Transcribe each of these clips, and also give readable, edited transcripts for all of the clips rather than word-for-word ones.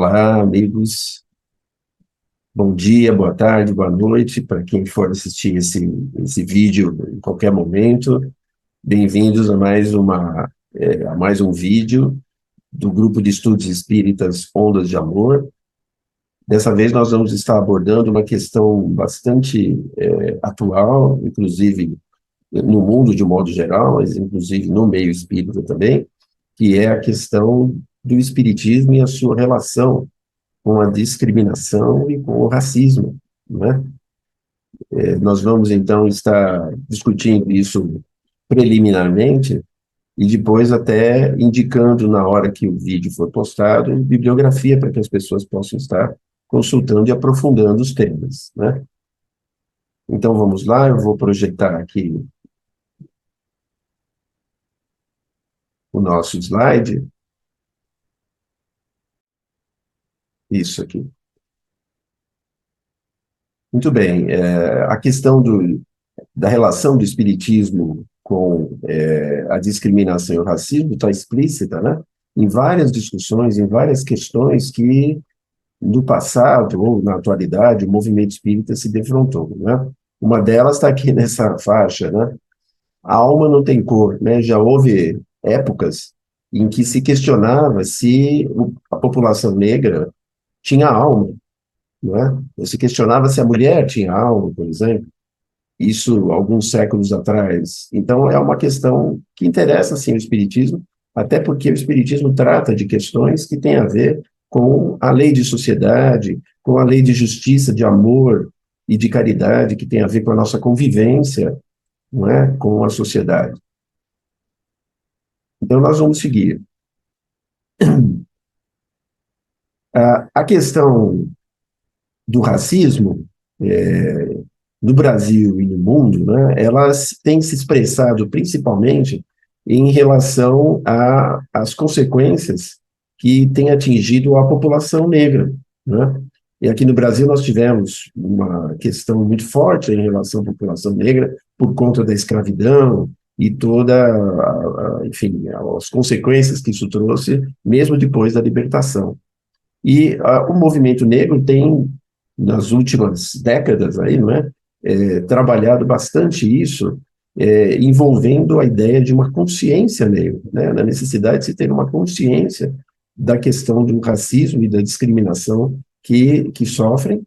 Olá, amigos. Bom dia, boa tarde, boa noite para quem for assistir esse vídeo em qualquer momento. Bem-vindos a mais um vídeo do Grupo de Estudos Espíritas Ondas de Amor. Dessa vez nós vamos estar abordando uma questão bastante atual, inclusive no mundo de um modo geral, mas inclusive no meio espírita também, que é a questão do espiritismo e a sua relação com a discriminação e com o racismo, né? Nós vamos, então, estar discutindo isso preliminarmente e depois até indicando, na hora que o vídeo for postado, bibliografia para que as pessoas possam estar consultando e aprofundando os temas, né? Então, vamos lá, eu vou projetar aqui o nosso slide. Isso aqui. Muito bem. A questão da relação do espiritismo com a discriminação e o racismo está explícita, né? Em várias discussões, em várias questões que, no passado ou na atualidade, o movimento espírita se defrontou, né? Uma delas está aqui nessa faixa, né? A alma não tem cor, né? Já houve épocas em que se questionava se a população negra tinha alma, não é? Se questionava se a mulher tinha alma, por exemplo. Isso alguns séculos atrás. Então, é uma questão que interessa, sim, o Espiritismo, até porque o Espiritismo trata de questões que têm a ver com a lei de sociedade, com a lei de justiça, de amor e de caridade, que tem a ver com a nossa convivência, não é, com a sociedade. Então, nós vamos seguir. A questão do racismo, no Brasil e no mundo, né, elas têm se expressado principalmente em relação às consequências que têm atingido a população negra, né? E aqui no Brasil nós tivemos uma questão muito forte em relação à população negra por conta da escravidão e enfim, as consequências que isso trouxe, mesmo depois da libertação. E o movimento negro tem, nas últimas décadas, aí, não é, trabalhado bastante isso, envolvendo a ideia de uma consciência negra, né, na necessidade de se ter uma consciência da questão do racismo e da discriminação que sofrem,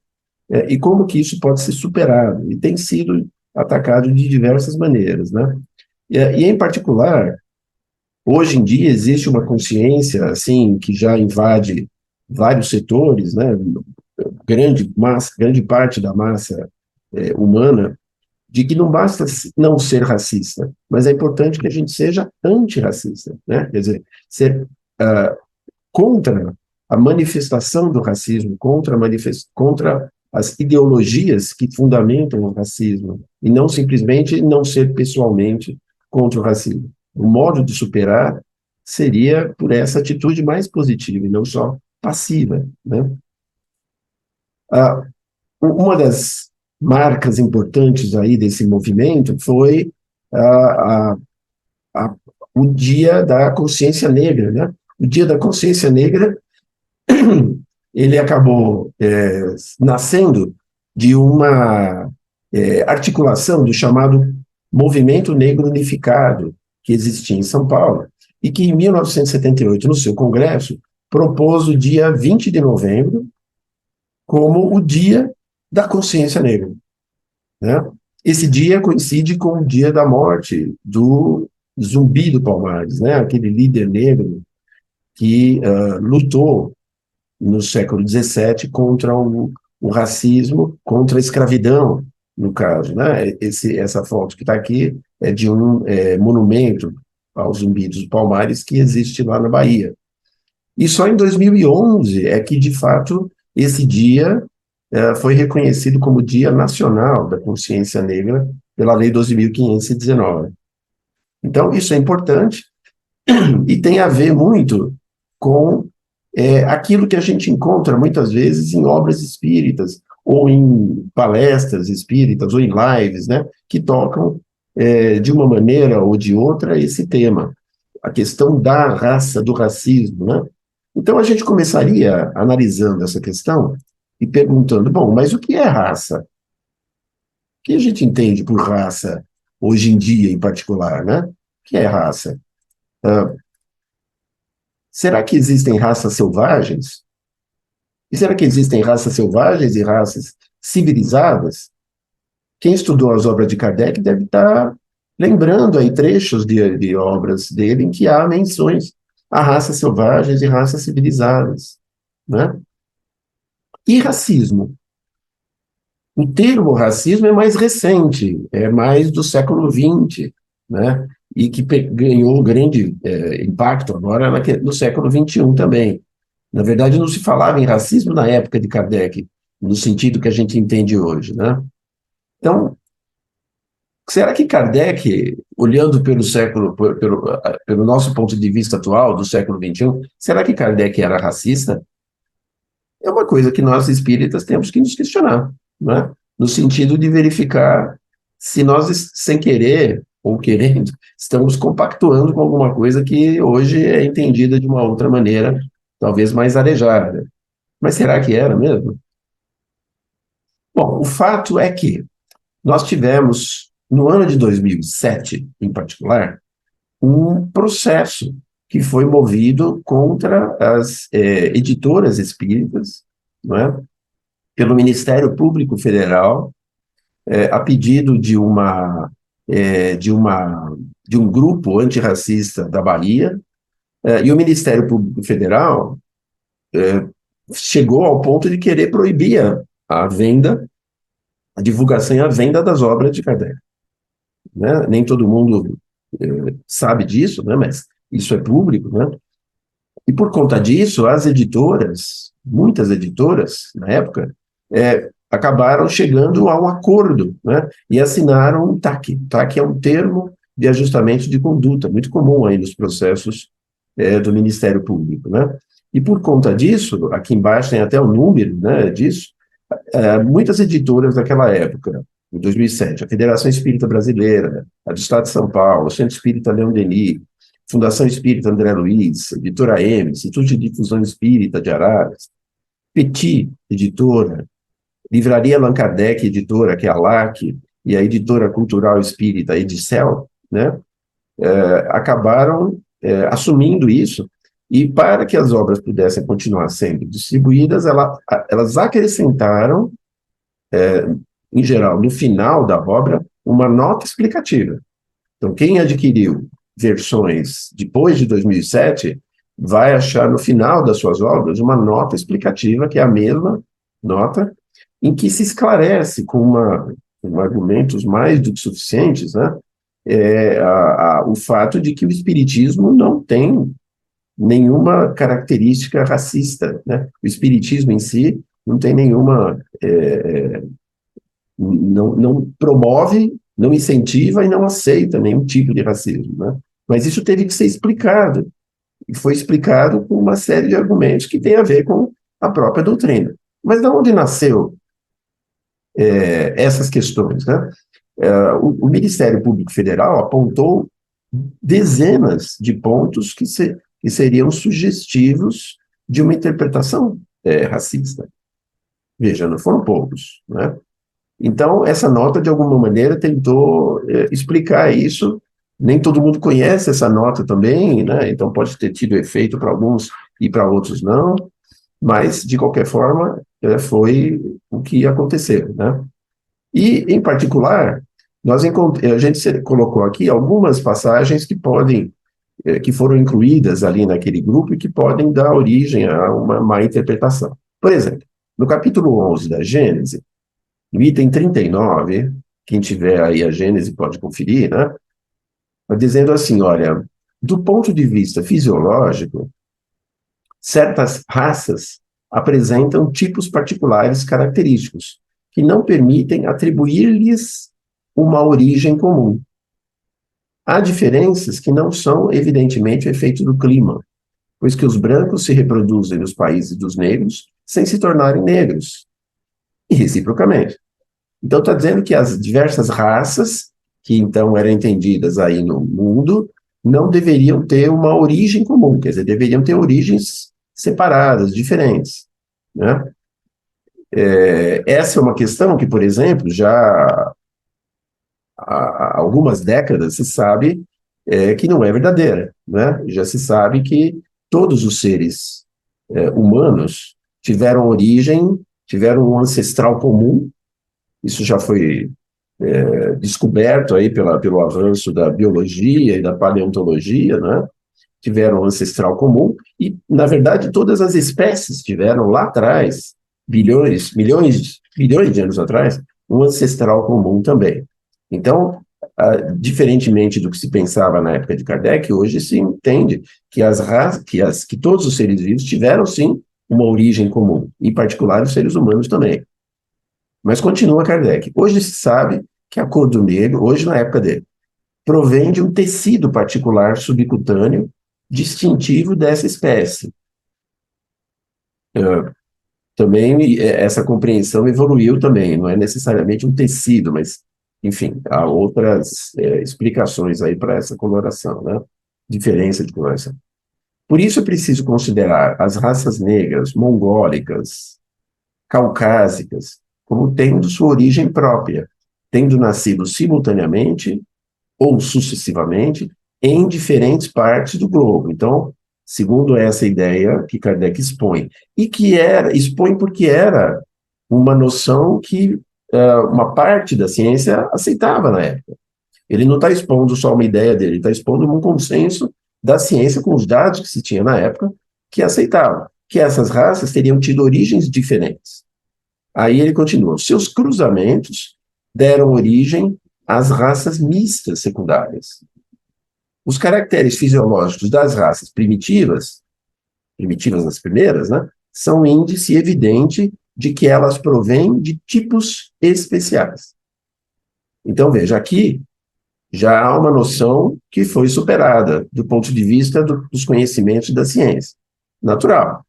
e como que isso pode ser superado, e tem sido atacado de diversas maneiras, né? E em particular, hoje em dia existe uma consciência, assim, que já invade vários setores, né? Grande parte da massa humana, de que não basta não ser racista, mas é importante que a gente seja antirracista, né? Quer dizer, ser contra a manifestação do racismo, contra as ideologias que fundamentam o racismo, e não simplesmente não ser pessoalmente contra o racismo. O modo de superar seria por essa atitude mais positiva, e não só passiva, né? Uma das marcas importantes aí desse movimento foi a, a, a, o Dia da Consciência Negra, né? O Dia da Consciência Negra, ele acabou nascendo de uma articulação do chamado Movimento Negro Unificado, que existia em São Paulo, e que em 1978, no seu congresso, propôs o dia 20 de novembro como o Dia da Consciência Negra, né? Esse dia coincide com o dia da morte do Zumbi do Palmares, né? Aquele líder negro que lutou no século XVII contra o racismo, contra a escravidão, no caso, né? Essa foto que está aqui é de um monumento ao Zumbi dos Palmares que existe lá na Bahia. E só em 2011 é que, de fato, esse dia foi reconhecido como Dia Nacional da Consciência Negra pela Lei 12.519. Então, isso é importante e tem a ver muito com aquilo que a gente encontra muitas vezes em obras espíritas, ou em palestras espíritas, ou em lives, né, que tocam de uma maneira ou de outra esse tema, a questão da raça, do racismo, né? Então a gente começaria analisando essa questão e perguntando, bom, mas o que é raça? O que a gente entende por raça hoje em dia, em particular, né? O que é raça? Ah, será que existem raças selvagens? E será que existem raças selvagens e raças civilizadas? Quem estudou as obras de Kardec deve estar lembrando aí trechos de obras dele em que há menções a raças selvagens e raças civilizadas, né? E racismo? O termo racismo é mais recente, é mais do século XX, né? E que ganhou grande impacto agora no século XXI também. Na verdade, não se falava em racismo na época de Kardec, no sentido que a gente entende hoje, né? Então, será que Kardec, olhando pelo século, pelo nosso ponto de vista atual, do século XXI, será que Kardec era racista? É uma coisa que nós espíritas temos que nos questionar, né? No sentido de verificar se nós, sem querer ou querendo, estamos compactuando com alguma coisa que hoje é entendida de uma outra maneira, talvez mais arejada. Mas será que era mesmo? Bom, o fato é que nós tivemos, no ano de 2007, em particular, um processo que foi movido contra as editoras espíritas, não é? Pelo Ministério Público Federal, a pedido de um grupo antirracista da Bahia, e o Ministério Público Federal chegou ao ponto de querer proibir a venda, a divulgação e a venda das obras de Kardec. Né? Nem todo mundo sabe disso, né? Mas isso é público, né? E por conta disso, as editoras, muitas editoras, na época, acabaram chegando a um acordo, né? E assinaram um TAC. TAC é um termo de ajustamento de conduta, muito comum aí nos processos do Ministério Público, né? E por conta disso, aqui embaixo tem até o número, né, disso, muitas editoras daquela época, em 2007, a Federação Espírita Brasileira, a do Estado de São Paulo, o Centro Espírita Leão Denis, Fundação Espírita André Luiz, Editora M, Instituto de Difusão Espírita de Araras, Petit, editora, Livraria Allan Kardec, editora, que é a LAC, e a Editora Cultural Espírita, a Edicel, né, acabaram assumindo isso, e para que as obras pudessem continuar sendo distribuídas, elas acrescentaram, em geral, no final da obra, uma nota explicativa. Então, quem adquiriu versões depois de 2007 vai achar no final das suas obras uma nota explicativa, que é a mesma nota, em que se esclarece com argumentos mais do que suficientes, né, o fato de que o espiritismo não tem nenhuma característica racista, né? O espiritismo em si não tem nenhuma, não promove, não incentiva e não aceita nenhum tipo de racismo, né? Mas isso teve que ser explicado, e foi explicado com uma série de argumentos que tem a ver com a própria doutrina. Mas de onde nasceu essas questões, né? O Ministério Público Federal apontou dezenas de pontos que seriam sugestivos de uma interpretação racista. Veja, não foram poucos, né? Então, essa nota, de alguma maneira, tentou explicar isso. Nem todo mundo conhece essa nota também, né? Então pode ter tido efeito para alguns e para outros não, mas, de qualquer forma, foi o que aconteceu, né? E, em particular, a gente colocou aqui algumas passagens que foram incluídas ali naquele grupo e que podem dar origem a uma má interpretação. Por exemplo, no capítulo 11 da Gênese, no item 39, quem tiver aí a Gênese pode conferir, né? Dizendo assim, olha, do ponto de vista fisiológico, certas raças apresentam tipos particulares característicos, que não permitem atribuir-lhes uma origem comum. Há diferenças que não são, evidentemente, o efeito do clima, pois que os brancos se reproduzem nos países dos negros sem se tornarem negros, e reciprocamente. Então, está dizendo que as diversas raças, que então eram entendidas aí no mundo, não deveriam ter uma origem comum, quer dizer, deveriam ter origens separadas, diferentes, né? Essa é uma questão que, por exemplo, já há algumas décadas se sabe que não é verdadeira, né? Já se sabe que todos os seres humanos tiveram origem, tiveram um ancestral comum. Isso já foi descoberto aí pelo avanço da biologia e da paleontologia, né? Tiveram um ancestral comum e, na verdade, todas as espécies tiveram lá atrás, bilhões de anos atrás, um ancestral comum também. Então, diferentemente do que se pensava na época de Kardec, hoje se entende que que todos os seres vivos tiveram, sim, uma origem comum, em particular os seres humanos também. Mas continua Kardec. Hoje se sabe que a cor do negro, hoje na época dele, provém de um tecido particular subcutâneo distintivo dessa espécie. Também essa compreensão evoluiu também, não é necessariamente um tecido, mas, enfim, há outras explicações aí para essa coloração, né? Diferença de coloração. Por isso é preciso considerar as raças negras, mongólicas, caucásicas, como tendo sua origem própria, tendo nascido simultaneamente ou sucessivamente em diferentes partes do globo. Então, segundo essa ideia que Kardec expõe, e que expõe porque era uma noção que uma parte da ciência aceitava na época. Ele não está expondo só uma ideia dele, ele está expondo um consenso da ciência com os dados que se tinha na época que aceitava que essas raças teriam tido origens diferentes. Aí ele continua, seus cruzamentos deram origem às raças mistas secundárias. Os caracteres fisiológicos das raças primitivas as primeiras, né, são índice evidente de que elas provêm de tipos especiais. Então, veja, aqui já há uma noção que foi superada do ponto de vista dos conhecimentos da ciência. Natural,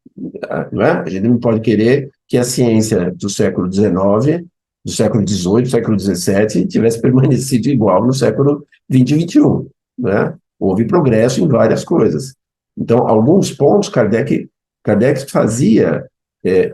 não é? A gente não pode querer que a ciência do século XIX, do século XVIII, do século XVII, tivesse permanecido igual no século XX e XXI, né? Houve progresso em várias coisas. Então, alguns pontos Kardec fazia,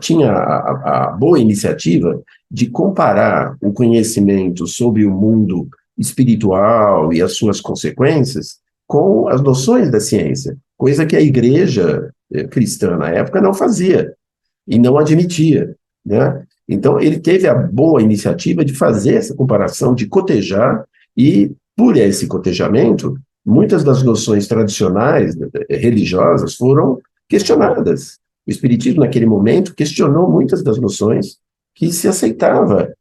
tinha a boa iniciativa de comparar o conhecimento sobre o mundo espiritual e as suas consequências com as noções da ciência, coisa que a igreja cristã na época não fazia e não admitia, né? Então, ele teve a boa iniciativa de fazer essa comparação, de cotejar, e, por esse cotejamento, muitas das noções tradicionais religiosas foram questionadas. O Espiritismo, naquele momento, questionou muitas das noções que se aceitava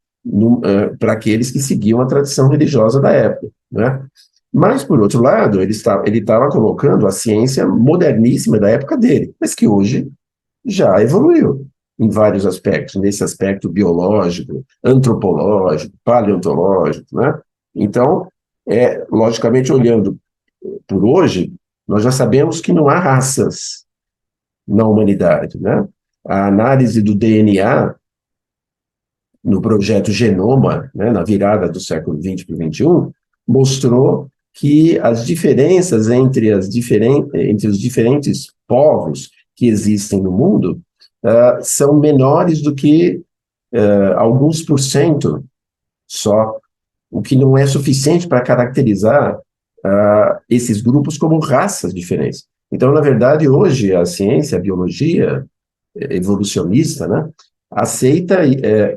para aqueles que seguiam a tradição religiosa da época, né? Mas, por outro lado, ele estava colocando a ciência moderníssima da época dele, mas que hoje já evoluiu em vários aspectos, nesse aspecto biológico, antropológico, paleontológico, né? Então, logicamente, olhando por hoje, nós já sabemos que não há raças na humanidade, né? A análise do DNA no projeto Genoma, né, na virada do século XX para o XXI, mostrou que as diferenças entre os diferentes povos que existem no mundo são menores do que alguns por cento só, o que não é suficiente para caracterizar esses grupos como raças diferentes. Então, na verdade, hoje a ciência, a biologia evolucionista, né, aceita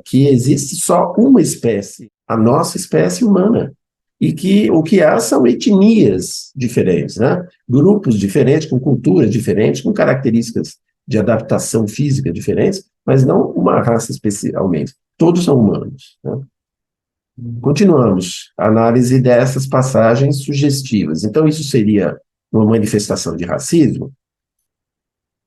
que existe só uma espécie, a nossa espécie humana, e que o que há são etnias diferentes, né? Grupos diferentes, com culturas diferentes, com características de adaptação física diferentes, mas não uma raça especialmente. Todos são humanos, né? Continuamos a análise dessas passagens sugestivas. Então, isso seria uma manifestação de racismo?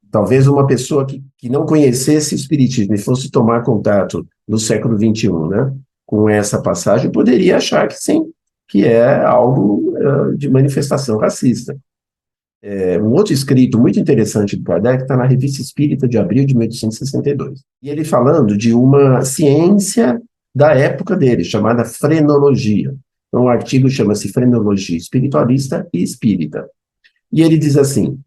Talvez uma pessoa que não conhecesse o Espiritismo e fosse tomar contato no século XXI, né, com essa passagem, poderia achar que sim, que é algo de manifestação racista. Um outro escrito muito interessante do Kardec está na Revista Espírita de abril de 1862. E ele falando de uma ciência da época dele, chamada frenologia. Então, o artigo chama-se Frenologia Espiritualista e Espírita. E ele diz assim,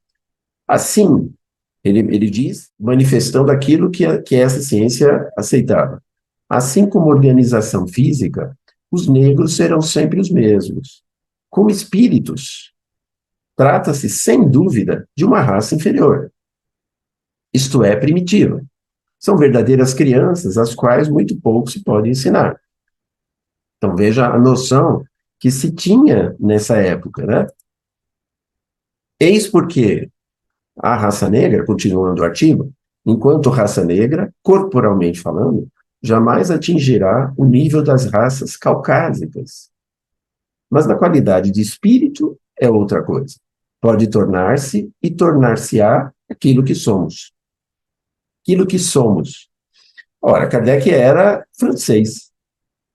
Ele diz, manifestando aquilo que essa ciência aceitava. Assim como organização física, os negros serão sempre os mesmos. Como espíritos, trata-se, sem dúvida, de uma raça inferior, isto é, primitiva. São verdadeiras crianças, às quais muito pouco se pode ensinar. Então, veja a noção que se tinha nessa época, né? Eis porque a raça negra, continuando o artigo, enquanto raça negra, corporalmente falando, jamais atingirá o nível das raças caucásicas. Mas na qualidade de espírito é outra coisa. Pode tornar-se e tornar-se-á aquilo que somos. Aquilo que somos. Ora, Kardec era francês,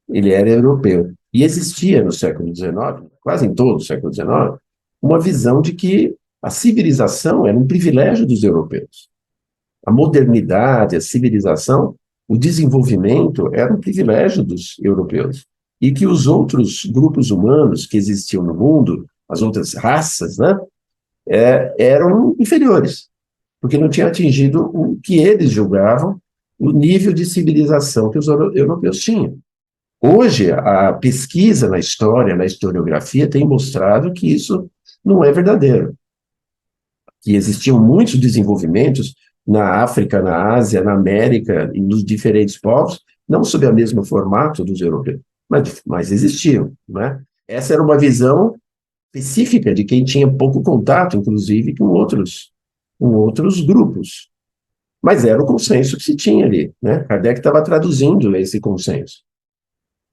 ele era europeu. E existia no século XIX, quase em todo o século XIX, uma visão de que a civilização era um privilégio dos europeus. A modernidade, a civilização, o desenvolvimento era um privilégio dos europeus. E que os outros grupos humanos que existiam no mundo, as outras raças, né, eram inferiores, porque não tinham atingido o que eles julgavam o nível de civilização que os europeus tinham. Hoje, a pesquisa na história, na historiografia, tem mostrado que isso não é verdadeiro, que existiam muitos desenvolvimentos na África, na Ásia, na América e nos diferentes povos, não sob o mesmo formato dos europeus, mas existiam, né? Essa era uma visão específica de quem tinha pouco contato, inclusive, com outros grupos. Mas era o consenso que se tinha ali, né? Kardec estava traduzindo esse consenso.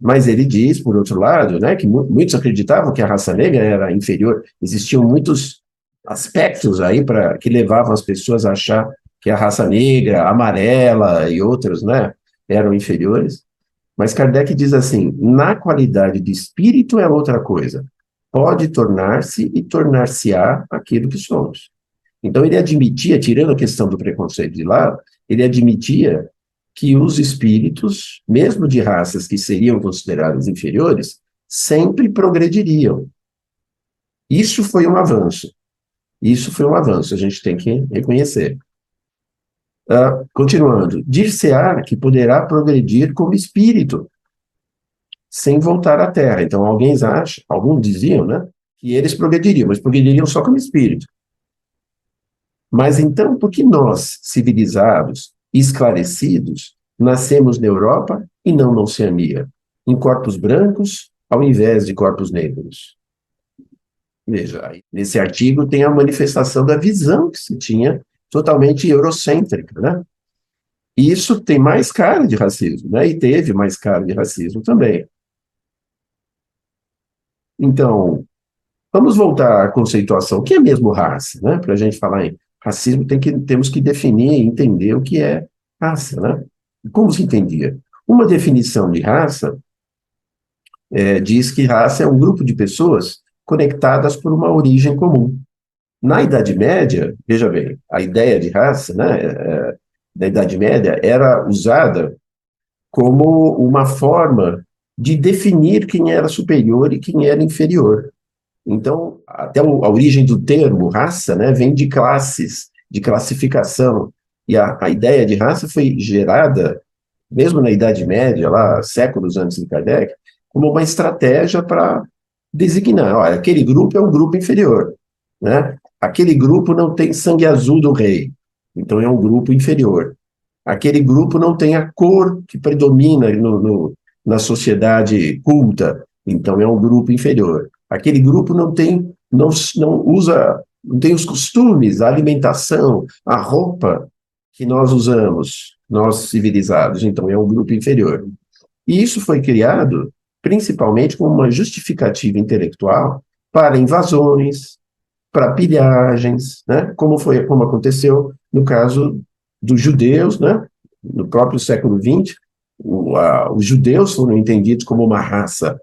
Mas ele diz, por outro lado, né, que muitos acreditavam que a raça negra era inferior. Existiam muitos aspectos aí que levavam as pessoas a achar que a raça negra, amarela e outros, né, eram inferiores. Mas Kardec diz assim: na qualidade de espírito é outra coisa. Pode tornar-se e tornar-se-á aquilo que somos. Então ele admitia, tirando a questão do preconceito de lado, ele admitia que os espíritos, mesmo de raças que seriam consideradas inferiores, sempre progrediriam. Isso foi um avanço. Isso foi um avanço, a gente tem que reconhecer. Continuando, dir-se-á que poderá progredir como espírito, sem voltar à Terra. Então, alguns diziam, né, que eles progrediriam, mas progrediriam só como espírito. Mas então, por que nós, civilizados, esclarecidos, nascemos na Europa e não na Oceania, em corpos brancos ao invés de corpos negros? Veja, nesse artigo tem a manifestação da visão que se tinha totalmente eurocêntrica, né? E isso tem mais cara de racismo, né? E teve mais cara de racismo também. Então, vamos voltar à conceituação. O que é mesmo raça, né? Para a gente falar em racismo, temos que definir e entender o que é raça, né? Como se entendia? Uma definição de raça diz que raça é um grupo de pessoas conectadas por uma origem comum. Na Idade Média, veja bem, a ideia de raça, né, da Idade Média era usada como uma forma de definir quem era superior e quem era inferior. Então, até a origem do termo raça, né, vem de classes, de classificação. E a ideia de raça foi gerada, mesmo na Idade Média, lá séculos antes de Kardec, como uma estratégia para designar, olha, aquele grupo é um grupo inferior, né? Aquele grupo não tem sangue azul do rei, então é um grupo inferior. Aquele grupo não tem a cor que predomina na sociedade culta, então é um grupo inferior. Aquele grupo não tem os costumes, a alimentação, a roupa que nós usamos, nós civilizados, então é um grupo inferior. E isso foi criado principalmente como uma justificativa intelectual para invasões, para pilhagens, né? Como aconteceu no caso dos judeus, né? No próprio século XX, os judeus foram entendidos como uma raça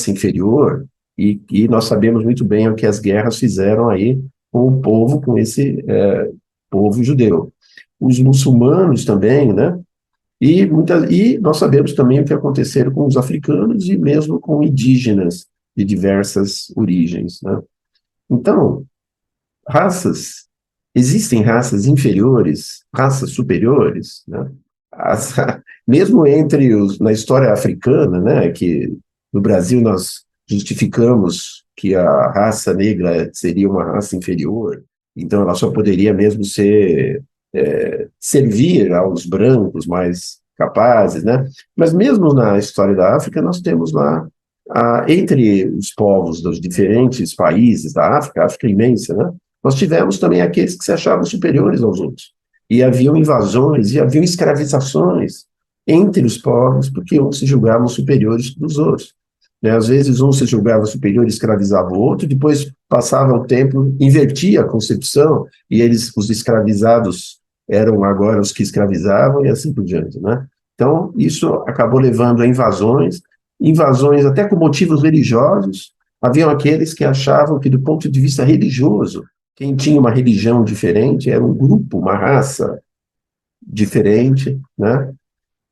inferior, e nós sabemos muito bem o que as guerras fizeram aí com o povo, com esse povo judeu. Os muçulmanos também, né? E nós sabemos também o que aconteceram com os africanos e mesmo com indígenas de diversas origens, né? Então, raças Existem raças inferiores, raças superiores, né? As, mesmo na história africana, né, que no Brasil nós justificamos que a raça negra seria uma raça inferior, então ela só poderia mesmo servir aos brancos mais capazes, né? Mas mesmo na história da África nós temos lá entre os povos dos diferentes países da África, a África é imensa, né? Nós tivemos também aqueles que se achavam superiores aos outros. E haviam invasões, e haviam escravizações entre os povos, porque uns se julgavam superiores dos outros. Né? Às vezes, um se julgava superior e escravizava o outro, depois passava o tempo, invertia a concepção, e os escravizados eram agora os que escravizavam, e assim por diante. Né? Então, isso acabou levando a invasões até com motivos religiosos. Haviam aqueles que achavam que, do ponto de vista religioso, quem tinha uma religião diferente era um grupo, uma raça diferente, né?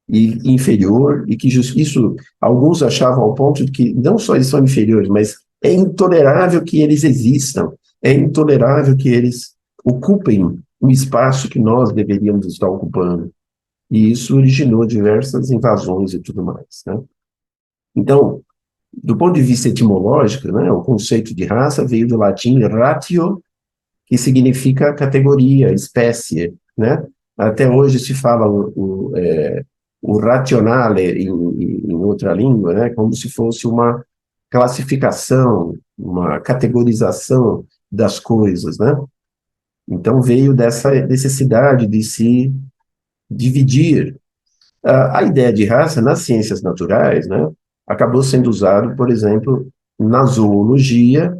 E inferior, e que isso alguns achavam ao ponto de que não só eles são inferiores, mas é intolerável que eles existam, é intolerável que eles ocupem um espaço que nós deveríamos estar ocupando. E isso originou diversas invasões e tudo mais, né? Então, do ponto de vista etimológico, né, o conceito de raça veio do latim ratio, que significa categoria, espécie, né? Até hoje se fala o rationale em outra língua, né? Como se fosse uma classificação, uma categorização das coisas, né? Então veio dessa necessidade de se dividir. A ideia de raça nas ciências naturais, né? Acabou sendo usado, por exemplo, na zoologia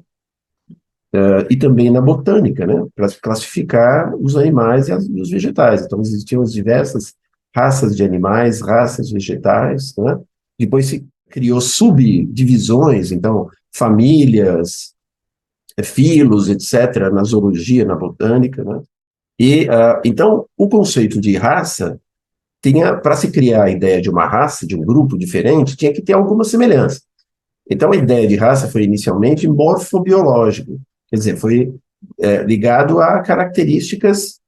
e também na botânica, né, para classificar os animais e os vegetais. Então, existiam as diversas raças de animais, raças vegetais, né? Depois se criou subdivisões, então, famílias, filos, etc., na zoologia, na botânica, né? E, então, o conceito de raça para se criar a ideia de uma raça, de um grupo diferente, tinha que ter alguma semelhança. Então, a ideia de raça foi inicialmente morfobiológico, quer dizer, foi ligado a características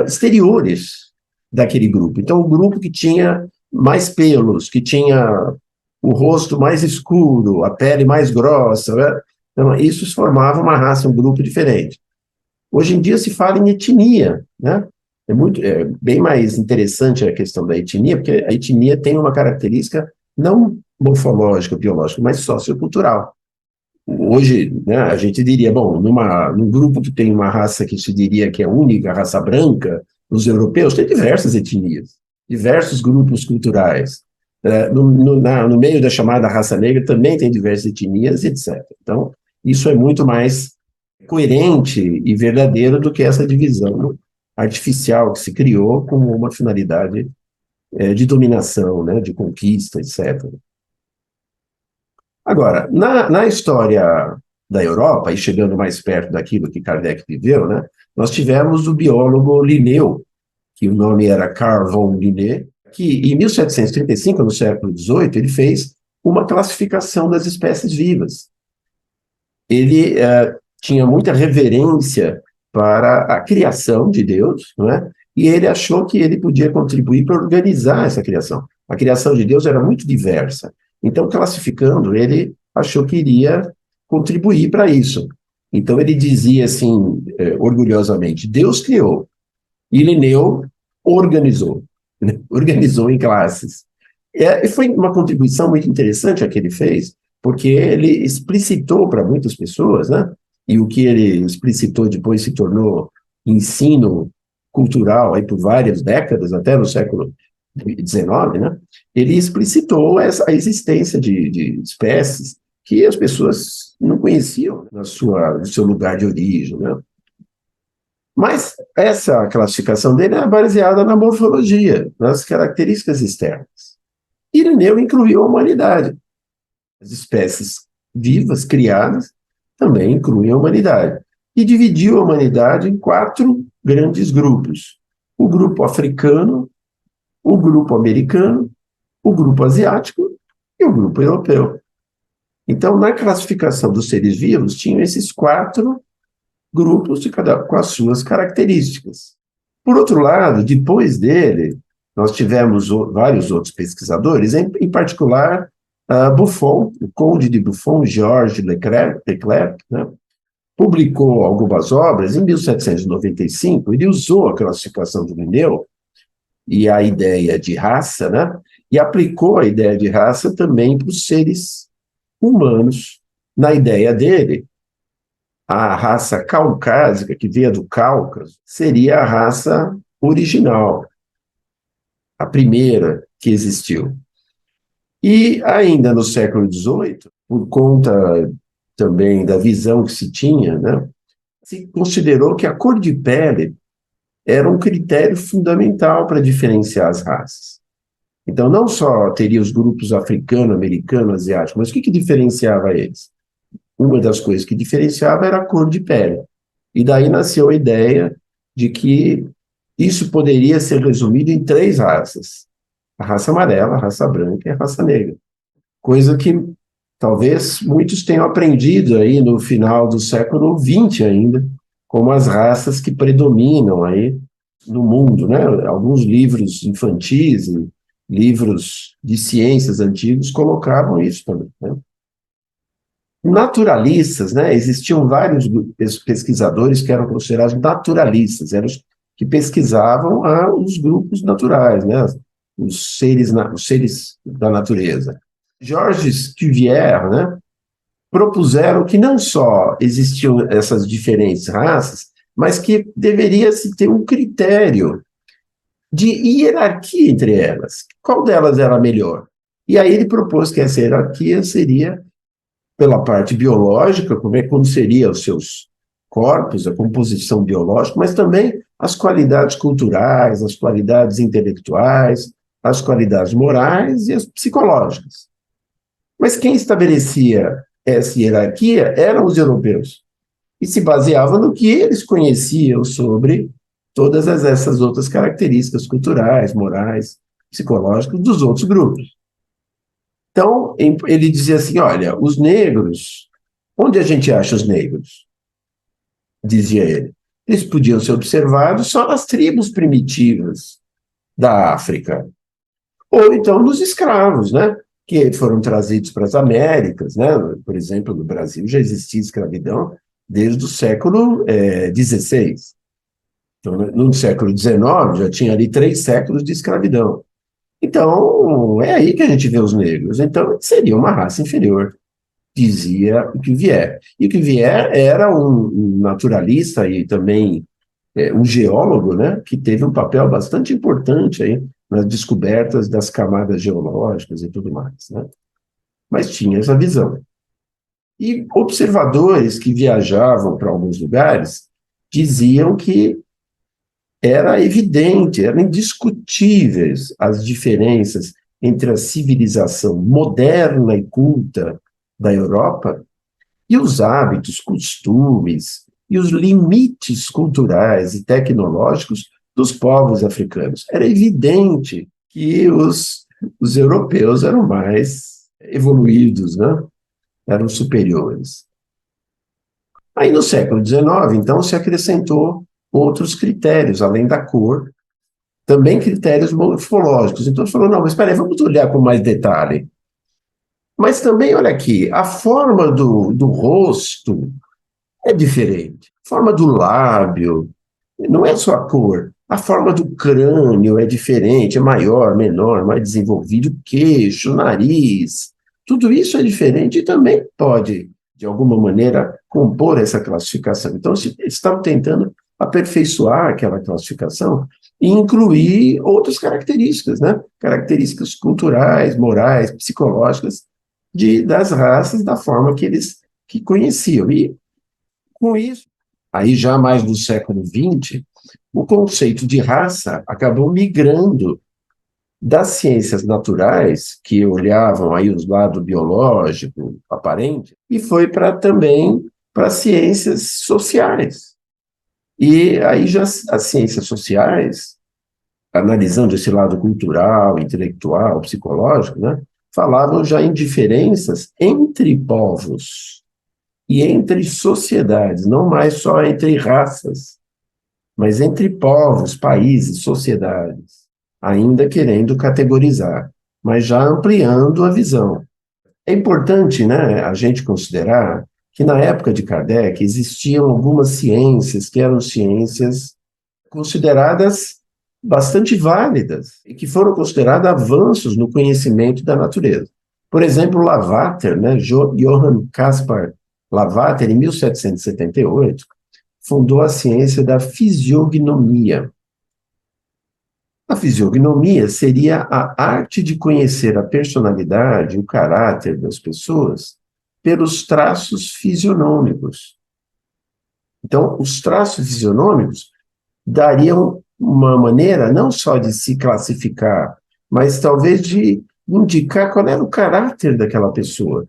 exteriores daquele grupo. Então, o grupo que tinha mais pelos, que tinha o rosto mais escuro, a pele mais grossa, né? Então, isso formava uma raça, um grupo diferente. Hoje em dia se fala em etnia, né? É bem mais interessante a questão da etnia, porque a etnia tem uma característica não morfológica, biológica, mas sociocultural. Hoje, né, a gente diria, bom, num grupo que tem uma raça que se diria que é única, a raça branca, os europeus, tem diversas etnias, diversos grupos culturais. No meio da chamada raça negra também tem diversas etnias, etc. Então, isso é muito mais coerente e verdadeiro do que essa divisão artificial que se criou com uma finalidade de dominação, né, de conquista, etc. Agora, na história da Europa, e chegando mais perto daquilo que Kardec viveu, né, nós tivemos o biólogo Linneu, que o nome era Carl von Linné, que em 1735, no século XVIII, ele fez uma classificação das espécies vivas. Ele tinha muita reverência para a criação de Deus, não é? E ele achou que ele podia contribuir para organizar essa criação. A criação de Deus era muito diversa. Então, classificando, ele achou que iria contribuir para isso. Então, ele dizia assim, orgulhosamente, Deus criou, e Linneu organizou, né? Organizou em classes. E foi uma contribuição muito interessante a que ele fez, porque ele explicitou para muitas pessoas, né? E o que ele explicitou depois se tornou ensino cultural aí por várias décadas, até no século XIX, né? Ele explicitou a existência de espécies que as pessoas não conheciam no seu lugar de origem, né? Mas essa classificação dele é baseada na morfologia, nas características externas. Irineu incluiu a humanidade. As espécies vivas, criadas, também incluem a humanidade. E dividiu a humanidade em 4 grandes grupos. O grupo africano, o grupo americano, o grupo asiático e o grupo europeu. Então, na classificação dos seres vivos, tinham esses 4 grupos com as suas características. Por outro lado, depois dele, nós tivemos vários outros pesquisadores, em particular Buffon, o Conde de Buffon, Georges Leclerc, né, publicou algumas obras. Em 1795, ele usou a classificação de Linneu e a ideia de raça, né, e aplicou a ideia de raça também para os seres humanos. Na ideia dele, a raça caucásica, que veio do Cáucaso, seria a raça original, a primeira que existiu. E ainda no século XVIII, por conta também da visão que se tinha, né, se considerou que a cor de pele era um critério fundamental para diferenciar as raças. Então, não só teria os grupos africano, americano, asiático, mas o que diferenciava eles? Uma das coisas que diferenciava era a cor de pele. E daí nasceu a ideia de que isso poderia ser resumido em 3 raças: a raça amarela, a raça branca e a raça negra. Coisa que talvez muitos tenham aprendido aí no final do século XX ainda, como as raças que predominam aí no mundo, né? Alguns livros infantis e livros de ciências antigos colocavam isso também, né? Naturalistas, né? Existiam vários pesquisadores que eram considerados naturalistas, eram os que pesquisavam os grupos naturais, né? Os seres da natureza. Georges Cuvier, né, propuseram que não só existiam essas diferentes raças, mas que deveria se ter um critério de hierarquia entre elas. Qual delas era a melhor? E aí ele propôs que essa hierarquia seria pela parte biológica, como seriam os seus corpos, a composição biológica, mas também as qualidades culturais, as qualidades intelectuais, as qualidades morais e as psicológicas. Mas quem estabelecia essa hierarquia eram os europeus, e se baseava no que eles conheciam sobre todas essas outras características culturais, morais, psicológicas dos outros grupos. Então, ele dizia assim, olha, os negros, onde a gente acha os negros? Dizia ele. Eles podiam ser observados só nas tribos primitivas da África, ou então nos escravos, né, que foram trazidos para as Américas, né? Por exemplo, no Brasil já existia escravidão desde o século XVI. Então, no século XIX já tinha ali 3 séculos de escravidão. Então, é aí que a gente vê os negros. Então, seria uma raça inferior, dizia o Cuvier. E o Cuvier era um naturalista e também um geólogo, né, que teve um papel bastante importante aí nas descobertas das camadas geológicas e tudo mais, né? Mas tinha essa visão. E observadores que viajavam para alguns lugares diziam que era evidente, eram indiscutíveis as diferenças entre a civilização moderna e culta da Europa e os hábitos, costumes e os limites culturais e tecnológicos dos povos africanos. Era evidente que os europeus eram mais evoluídos, né? Eram superiores. Aí, no século XIX, então, se acrescentou outros critérios, além da cor, também critérios morfológicos. Então, falou, não, mas espera aí, vamos olhar com mais detalhe. Mas também, olha aqui, a forma do rosto é diferente. A forma do lábio, não é só a cor. A forma do crânio é diferente, é maior, menor, mais desenvolvido, o queixo, o nariz. Tudo isso é diferente e também pode, de alguma maneira, compor essa classificação. Então, eles estavam tentando aperfeiçoar aquela classificação e incluir outras características, né? Características culturais, morais, psicológicas das raças, da forma que eles conheciam. E, com isso, aí já mais no século XX, o conceito de raça acabou migrando das ciências naturais, que olhavam aí os lados biológico, aparente, e foi também para ciências sociais. E aí já as ciências sociais, analisando esse lado cultural, intelectual, psicológico, né, falavam já em diferenças entre povos. e entre sociedades, não mais só entre raças, mas entre povos, países, sociedades, ainda querendo categorizar, mas já ampliando a visão. É importante, né, a gente considerar que na época de Kardec existiam algumas ciências que eram ciências consideradas bastante válidas e que foram consideradas avanços no conhecimento da natureza. Por exemplo, Lavater, né, Johann Caspar Lavater, em 1778, fundou a ciência da fisiognomia. A fisiognomia seria a arte de conhecer a personalidade, o caráter das pessoas pelos traços fisionômicos. Então, os traços fisionômicos dariam uma maneira não só de se classificar, mas talvez de indicar qual era o caráter daquela pessoa.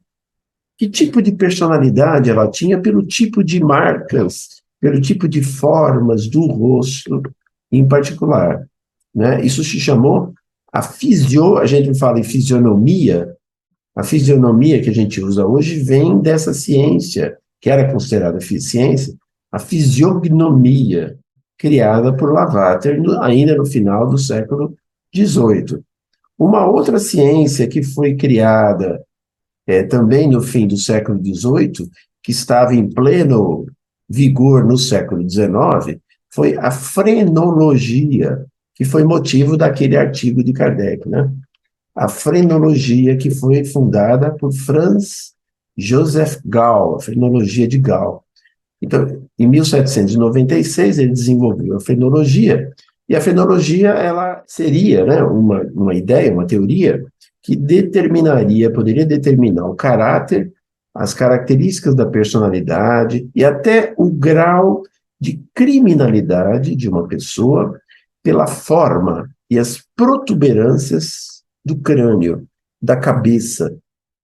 Que tipo de personalidade ela tinha pelo tipo de marcas, pelo tipo de formas do rosto em particular, né? Isso se chamou a gente fala em fisionomia, a fisionomia que a gente usa hoje vem dessa ciência, que era considerada ciência, a fisiognomia, criada por Lavater ainda no final do século XVIII. Uma outra ciência que foi criada também no fim do século XVIII, que estava em pleno vigor no século XIX, foi a frenologia, que foi motivo daquele artigo de Kardec, né? A frenologia que foi fundada por Franz Joseph Gall, a frenologia de Gall. Então, em 1796, ele desenvolveu a frenologia, e a frenologia ela seria, né, uma ideia, uma teoria, que poderia determinar o caráter, as características da personalidade e até o grau de criminalidade de uma pessoa pela forma e as protuberâncias do crânio, da cabeça.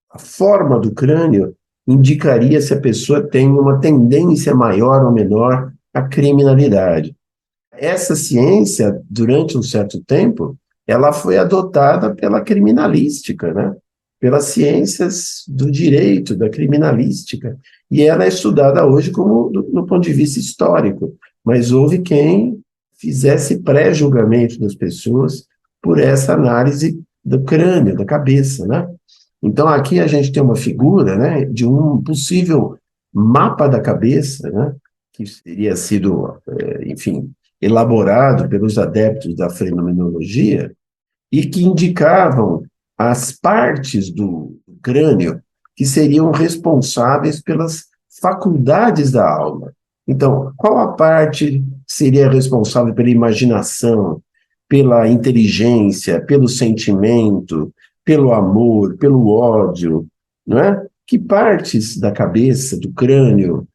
A forma do crânio indicaria se a pessoa tem uma tendência maior ou menor à criminalidade. Essa ciência, durante um certo tempo, ela foi adotada pela criminalística, né? Pelas ciências do direito, da criminalística, e ela é estudada hoje como no ponto de vista histórico, mas houve quem fizesse pré-julgamento das pessoas por essa análise do crânio, da cabeça, né? Então, aqui a gente tem uma figura, né, de um possível mapa da cabeça, né, que teria sido, enfim, elaborado pelos adeptos da fenomenologia e que indicavam as partes do crânio que seriam responsáveis pelas faculdades da alma. Então, qual a parte seria responsável pela imaginação, pela inteligência, pelo sentimento, pelo amor, pelo ódio, não é? Que partes da cabeça, do crânio,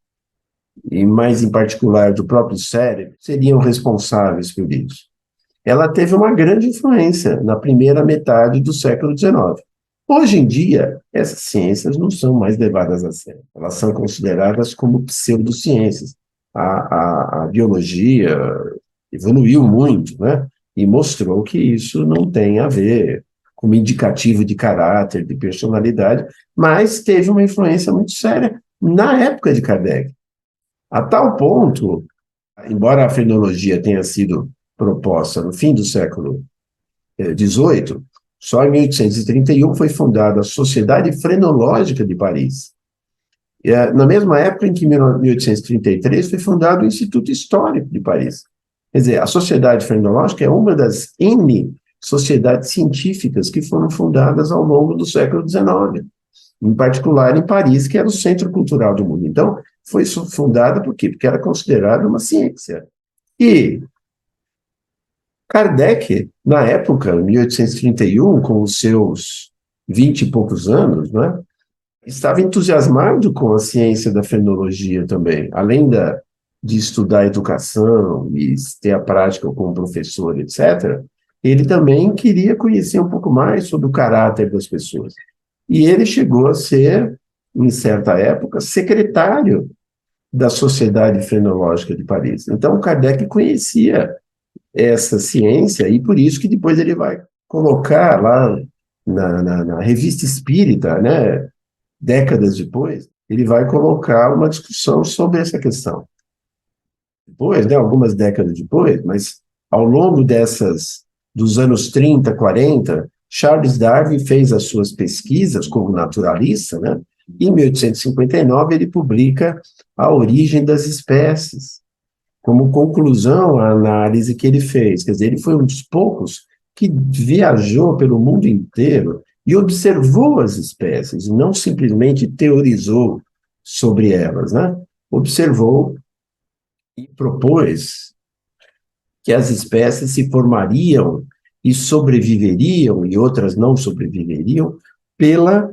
e mais em particular do próprio cérebro, seriam responsáveis por isso? Ela teve uma grande influência na primeira metade do século XIX. Hoje em dia, essas ciências não são mais levadas a sério. Elas são consideradas como pseudociências. A biologia evoluiu muito, né? E mostrou que isso não tem a ver como indicativo de caráter, de personalidade, mas teve uma influência muito séria na época de Kardec. A tal ponto, embora a frenologia tenha sido proposta no fim do século XVIII, só em 1831 foi fundada a Sociedade Frenológica de Paris. Na mesma época em que, em 1833, foi fundado o Instituto Histórico de Paris. Quer dizer, a Sociedade Frenológica é uma das N sociedades científicas que foram fundadas ao longo do século XIX, em particular em Paris, que era o centro cultural do mundo. Então, foi fundada por quê? Porque era considerada uma ciência. E Kardec, na época, em 1831, com os seus 20 e poucos anos, né, estava entusiasmado com a ciência da frenologia também, além de estudar educação e ter a prática como professor, etc., ele também queria conhecer um pouco mais sobre o caráter das pessoas. E ele chegou a ser, em certa época, secretário da Sociedade Frenológica de Paris. Então, Kardec conhecia essa ciência e por isso que depois ele vai colocar lá na Revista Espírita, né, décadas depois, ele vai colocar uma discussão sobre essa questão. Depois, né, algumas décadas depois, mas ao longo dos anos 30, 40, Charles Darwin fez as suas pesquisas como naturalista, né? E em 1859 ele publica A Origem das Espécies, como conclusão à análise que ele fez. Quer dizer, ele foi um dos poucos que viajou pelo mundo inteiro e observou as espécies, não simplesmente teorizou sobre elas, né? Observou e propôs que as espécies se formariam e sobreviveriam, e outras não sobreviveriam, pela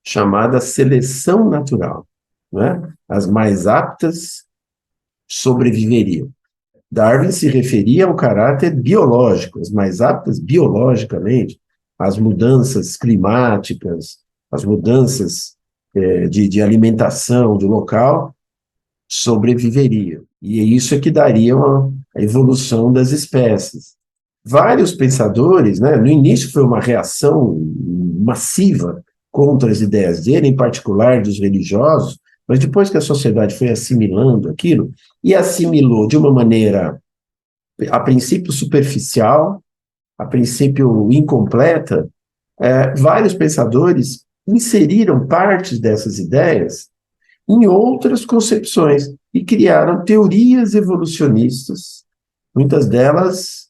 chamada seleção natural, né? As mais aptas sobreviveriam. Darwin se referia ao caráter biológico, as mais aptas biologicamente, às mudanças climáticas, às mudanças de alimentação do local, sobreviveriam. E isso é que daria a evolução das espécies. Vários pensadores, né, no início foi uma reação massiva contra as ideias dele, em particular dos religiosos, mas depois que a sociedade foi assimilando aquilo, e assimilou de uma maneira, a princípio superficial, a princípio incompleta, vários pensadores inseriram partes dessas ideias em outras concepções e criaram teorias evolucionistas, muitas delas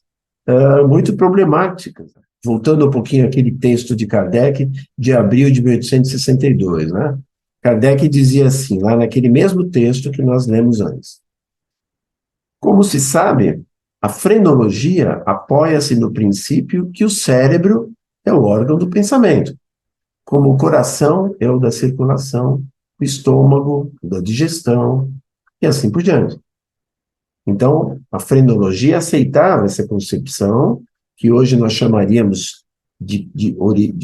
muito problemáticas. Voltando um pouquinho àquele texto de Kardec, de abril de 1862, né? Kardec dizia assim, lá naquele mesmo texto que nós lemos antes. Como se sabe, a frenologia apoia-se no princípio que o cérebro é o órgão do pensamento, como o coração é o da circulação, o estômago, da digestão, e assim por diante. Então, a frenologia aceitava essa concepção, que hoje nós chamaríamos de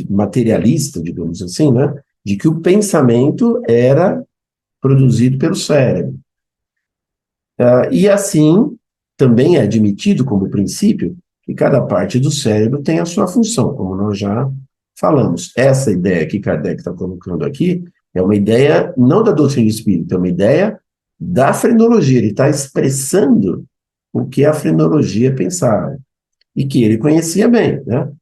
materialista, digamos assim, né? De que o pensamento era produzido pelo cérebro. E assim, também é admitido como princípio que cada parte do cérebro tem a sua função, como nós já falamos. Essa ideia que Kardec está colocando aqui é uma ideia não da doutrina espírita, é uma ideia da frenologia. Ele está expressando o que a frenologia pensava e que ele conhecia bem, né?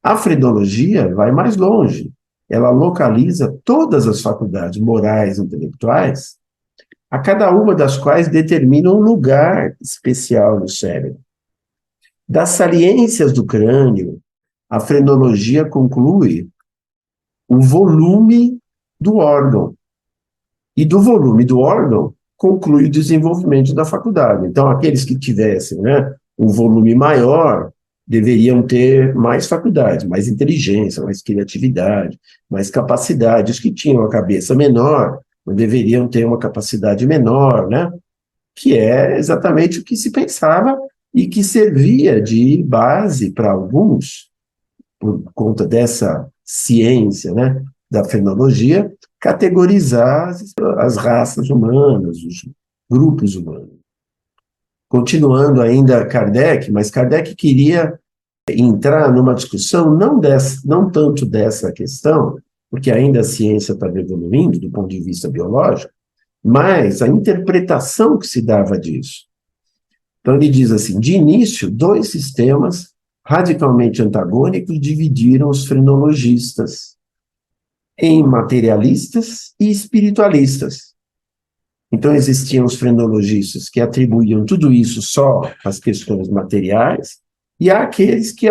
A frenologia vai mais longe. Ela localiza todas as faculdades morais e intelectuais, a cada uma das quais determina um lugar especial no cérebro. Das saliências do crânio, a frenologia conclui o volume do órgão. E do volume do órgão, conclui o desenvolvimento da faculdade. Então, aqueles que tivessem, né, um volume maior, deveriam ter mais faculdades, mais inteligência, mais criatividade, mais capacidade. Os que tinham a cabeça menor, deveriam ter uma capacidade menor, né? Que é exatamente o que se pensava e que servia de base para alguns, por conta dessa ciência, né, da frenologia, categorizar as raças humanas, os grupos humanos. Continuando ainda Kardec, mas Kardec queria entrar numa discussão não tanto dessa questão, porque ainda a ciência estava evoluindo do ponto de vista biológico, mas a interpretação que se dava disso. Então ele diz assim, de início, dois sistemas radicalmente antagônicos dividiram os frenologistas em materialistas e espiritualistas. Então existiam os frenologistas que atribuíam tudo isso só às questões materiais, e há aqueles que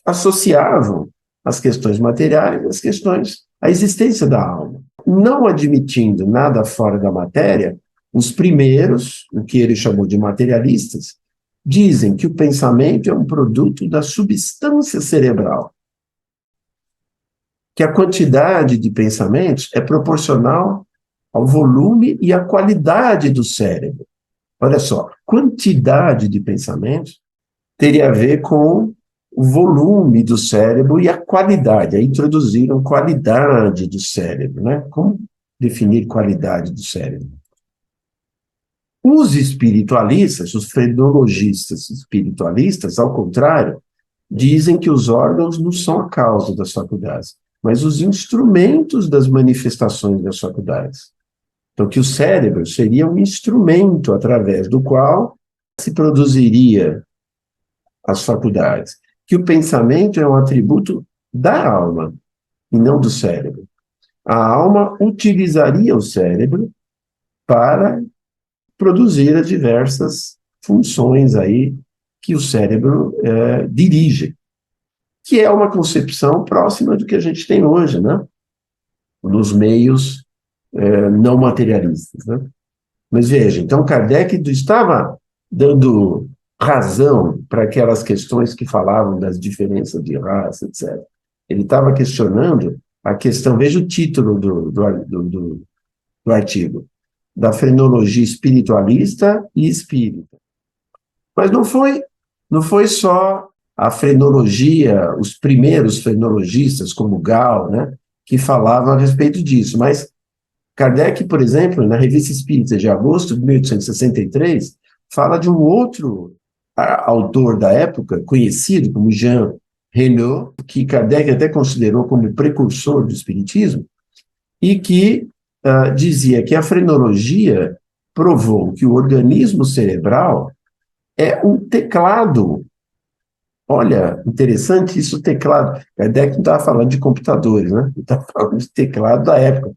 associavam as questões materiais às questões, à existência da alma. Não admitindo nada fora da matéria, os primeiros, o que ele chamou de materialistas, dizem que o pensamento é um produto da substância cerebral, que a quantidade de pensamentos é proporcional ao volume e à qualidade do cérebro. Olha só, quantidade de pensamentos teria a ver com o volume do cérebro e a qualidade. Aí introduziram qualidade do cérebro, né? Como definir qualidade do cérebro? Os espiritualistas, os frenologistas espiritualistas, ao contrário, dizem que os órgãos não são a causa das faculdades, mas os instrumentos das manifestações das faculdades. Então, que o cérebro seria um instrumento através do qual se produziria as faculdades. Que o pensamento é um atributo da alma e não do cérebro. A alma utilizaria o cérebro para produzir as diversas funções aí que o cérebro dirige, que é uma concepção próxima do que a gente tem hoje, né? Nos meios não materialistas, né? Mas veja, então Kardec estava dando razão para aquelas questões que falavam das diferenças de raça, etc. Ele estava questionando a questão, veja o título do artigo, da frenologia espiritualista e espírita. Mas não foi só a frenologia, os primeiros frenologistas, como Gall, né, que falavam a respeito disso, mas Kardec, por exemplo, na Revista Espírita de agosto de 1863, fala de um outro autor da época, conhecido como Jean Renaud, que Kardec até considerou como precursor do espiritismo, e que dizia que a frenologia provou que o organismo cerebral é um teclado. Olha, interessante isso, teclado. Kardec não estava falando de computadores, né? Ele estava falando de teclado da época,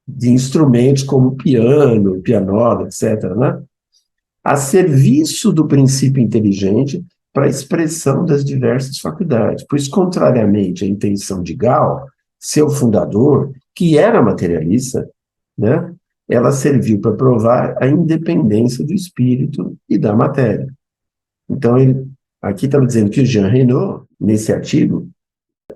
de instrumentos como piano, pianola, etc., né? A serviço do princípio inteligente para a expressão das diversas faculdades. Pois, contrariamente à intenção de Gall, seu fundador, que era materialista, né, ela serviu para provar a independência do espírito e da matéria. Então, ele aqui estava dizendo que o Jean Renaud, nesse artigo,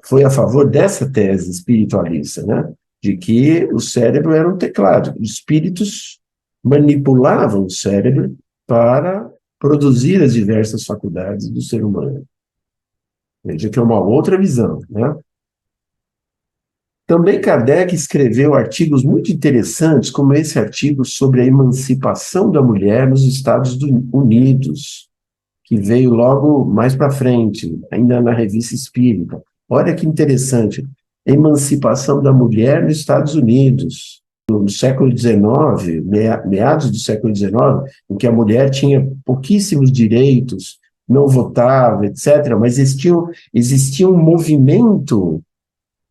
foi a favor dessa tese espiritualista, né? De que o cérebro era um teclado. Os espíritos manipulavam o cérebro para produzir as diversas faculdades do ser humano. Veja que é uma outra visão, né? Também Kardec escreveu artigos muito interessantes, como esse artigo sobre a emancipação da mulher nos Estados Unidos, que veio logo mais para frente, ainda na Revista Espírita. Olha que interessante, emancipação da mulher nos Estados Unidos, no século XIX, meados do século XIX, em que a mulher tinha pouquíssimos direitos, não votava, etc., mas existia um movimento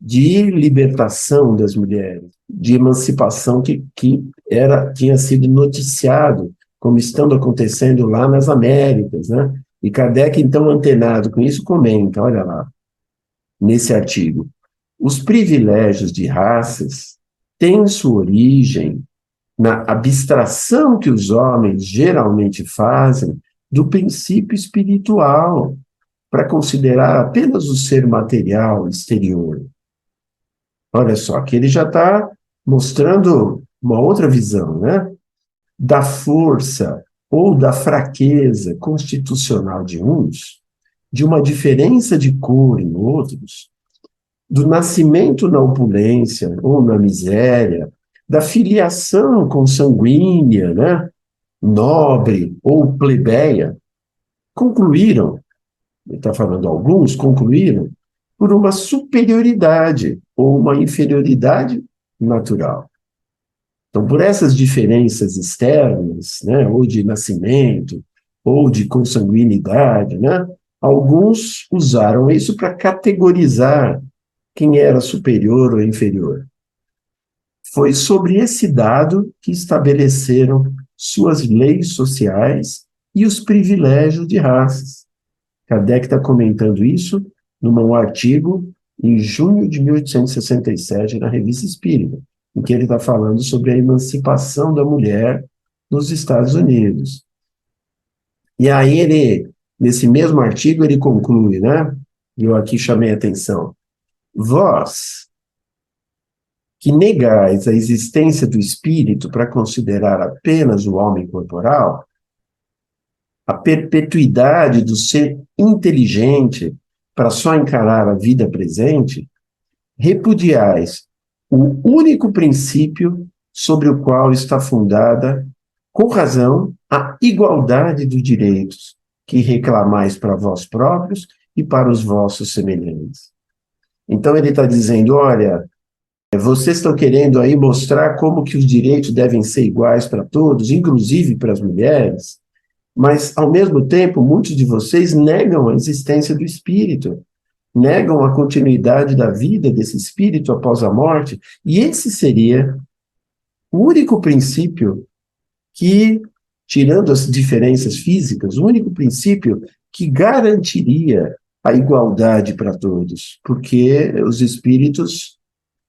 de libertação das mulheres, de emancipação que tinha sido noticiado como estando acontecendo lá nas Américas, né? E Kardec, então, antenado com isso, comenta, olha lá, nesse artigo, os privilégios de raças têm sua origem na abstração que os homens geralmente fazem do princípio espiritual, para considerar apenas o ser material exterior. Olha só, que ele já está mostrando uma outra visão, né? Da força ou da fraqueza constitucional de uns, de uma diferença de cor em outros, do nascimento na opulência ou na miséria, da filiação consanguínea, né? Nobre ou plebeia, concluíram, ele está falando alguns, concluíram por uma superioridade ou uma inferioridade natural. Então, por essas diferenças externas, né, ou de nascimento, ou de consanguinidade, né, alguns usaram isso para categorizar quem era superior ou inferior. Foi sobre esse dado que estabeleceram suas leis sociais e os privilégios de raças. Kardec está comentando isso num artigo em junho de 1867 na Revista Espírita, em que ele está falando sobre a emancipação da mulher nos Estados Unidos. E aí ele, nesse mesmo artigo, ele conclui, né? E eu aqui chamei a atenção. Vós, que negais a existência do espírito para considerar apenas o homem corporal, a perpetuidade do ser inteligente para só encarar a vida presente, repudiais o único princípio sobre o qual está fundada, com razão, a igualdade dos direitos que reclamais para vós próprios e para os vossos semelhantes. Então ele está dizendo, olha, vocês estão querendo aí mostrar como que os direitos devem ser iguais para todos, inclusive para as mulheres, mas, ao mesmo tempo, muitos de vocês negam a existência do espírito, negam a continuidade da vida desse espírito após a morte, e esse seria o único princípio que, tirando as diferenças físicas, o único princípio que garantiria a igualdade para todos, porque os espíritos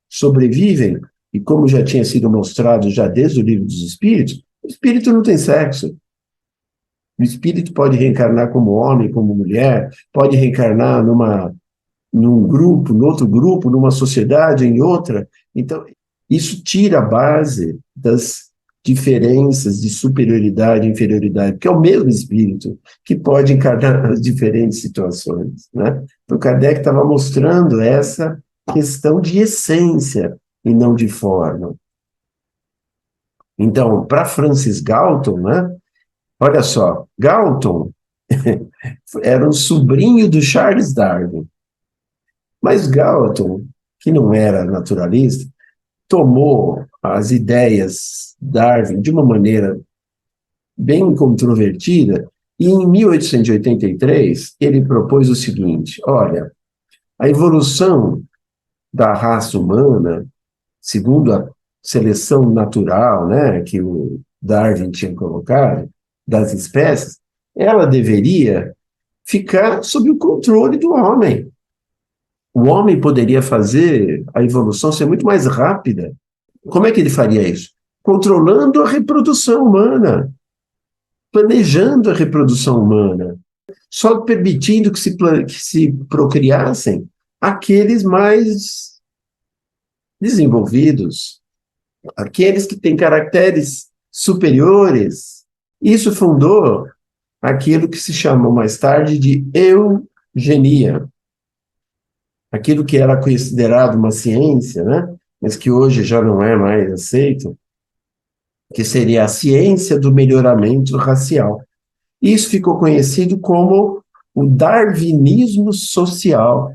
sobrevivem, e como já tinha sido mostrado já desde o livro dos espíritos, o espírito não tem sexo. O espírito pode reencarnar como homem, como mulher, pode reencarnar num grupo, no outro grupo, numa sociedade, em outra. Então, isso tira a base das diferenças de superioridade e inferioridade, porque é o mesmo espírito que pode encarnar as diferentes situações, né? Então, Kardec estava mostrando essa questão de essência e não de forma. Então, para Francis Galton, né? Olha só, Galton era um sobrinho do Charles Darwin, mas Galton, que não era naturalista, tomou as ideias Darwin de uma maneira bem controvertida, e em 1883 ele propôs o seguinte: olha, a evolução da raça humana, segundo a seleção natural, né, que o Darwin tinha colocado, das espécies, ela deveria ficar sob o controle do homem. O homem poderia fazer a evolução ser muito mais rápida. Como é que ele faria isso? Controlando a reprodução humana, planejando a reprodução humana, só permitindo que se procriassem aqueles mais desenvolvidos, aqueles que têm caracteres superiores. Isso fundou aquilo que se chamou mais tarde de eugenia, aquilo que era considerado uma ciência, né? Mas que hoje já não é mais aceito, que seria a ciência do melhoramento racial. Isso ficou conhecido como o darwinismo social,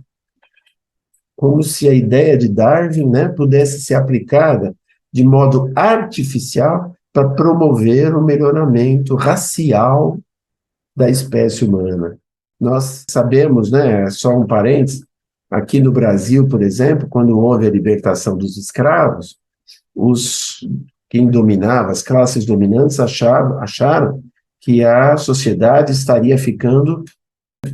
como se a ideia de Darwin, né, pudesse ser aplicada de modo artificial para promover o melhoramento racial da espécie humana. Nós sabemos, né, só um parênteses, aqui no Brasil, por exemplo, quando houve a libertação dos escravos, quem dominava, as classes dominantes acharam que a sociedade estaria ficando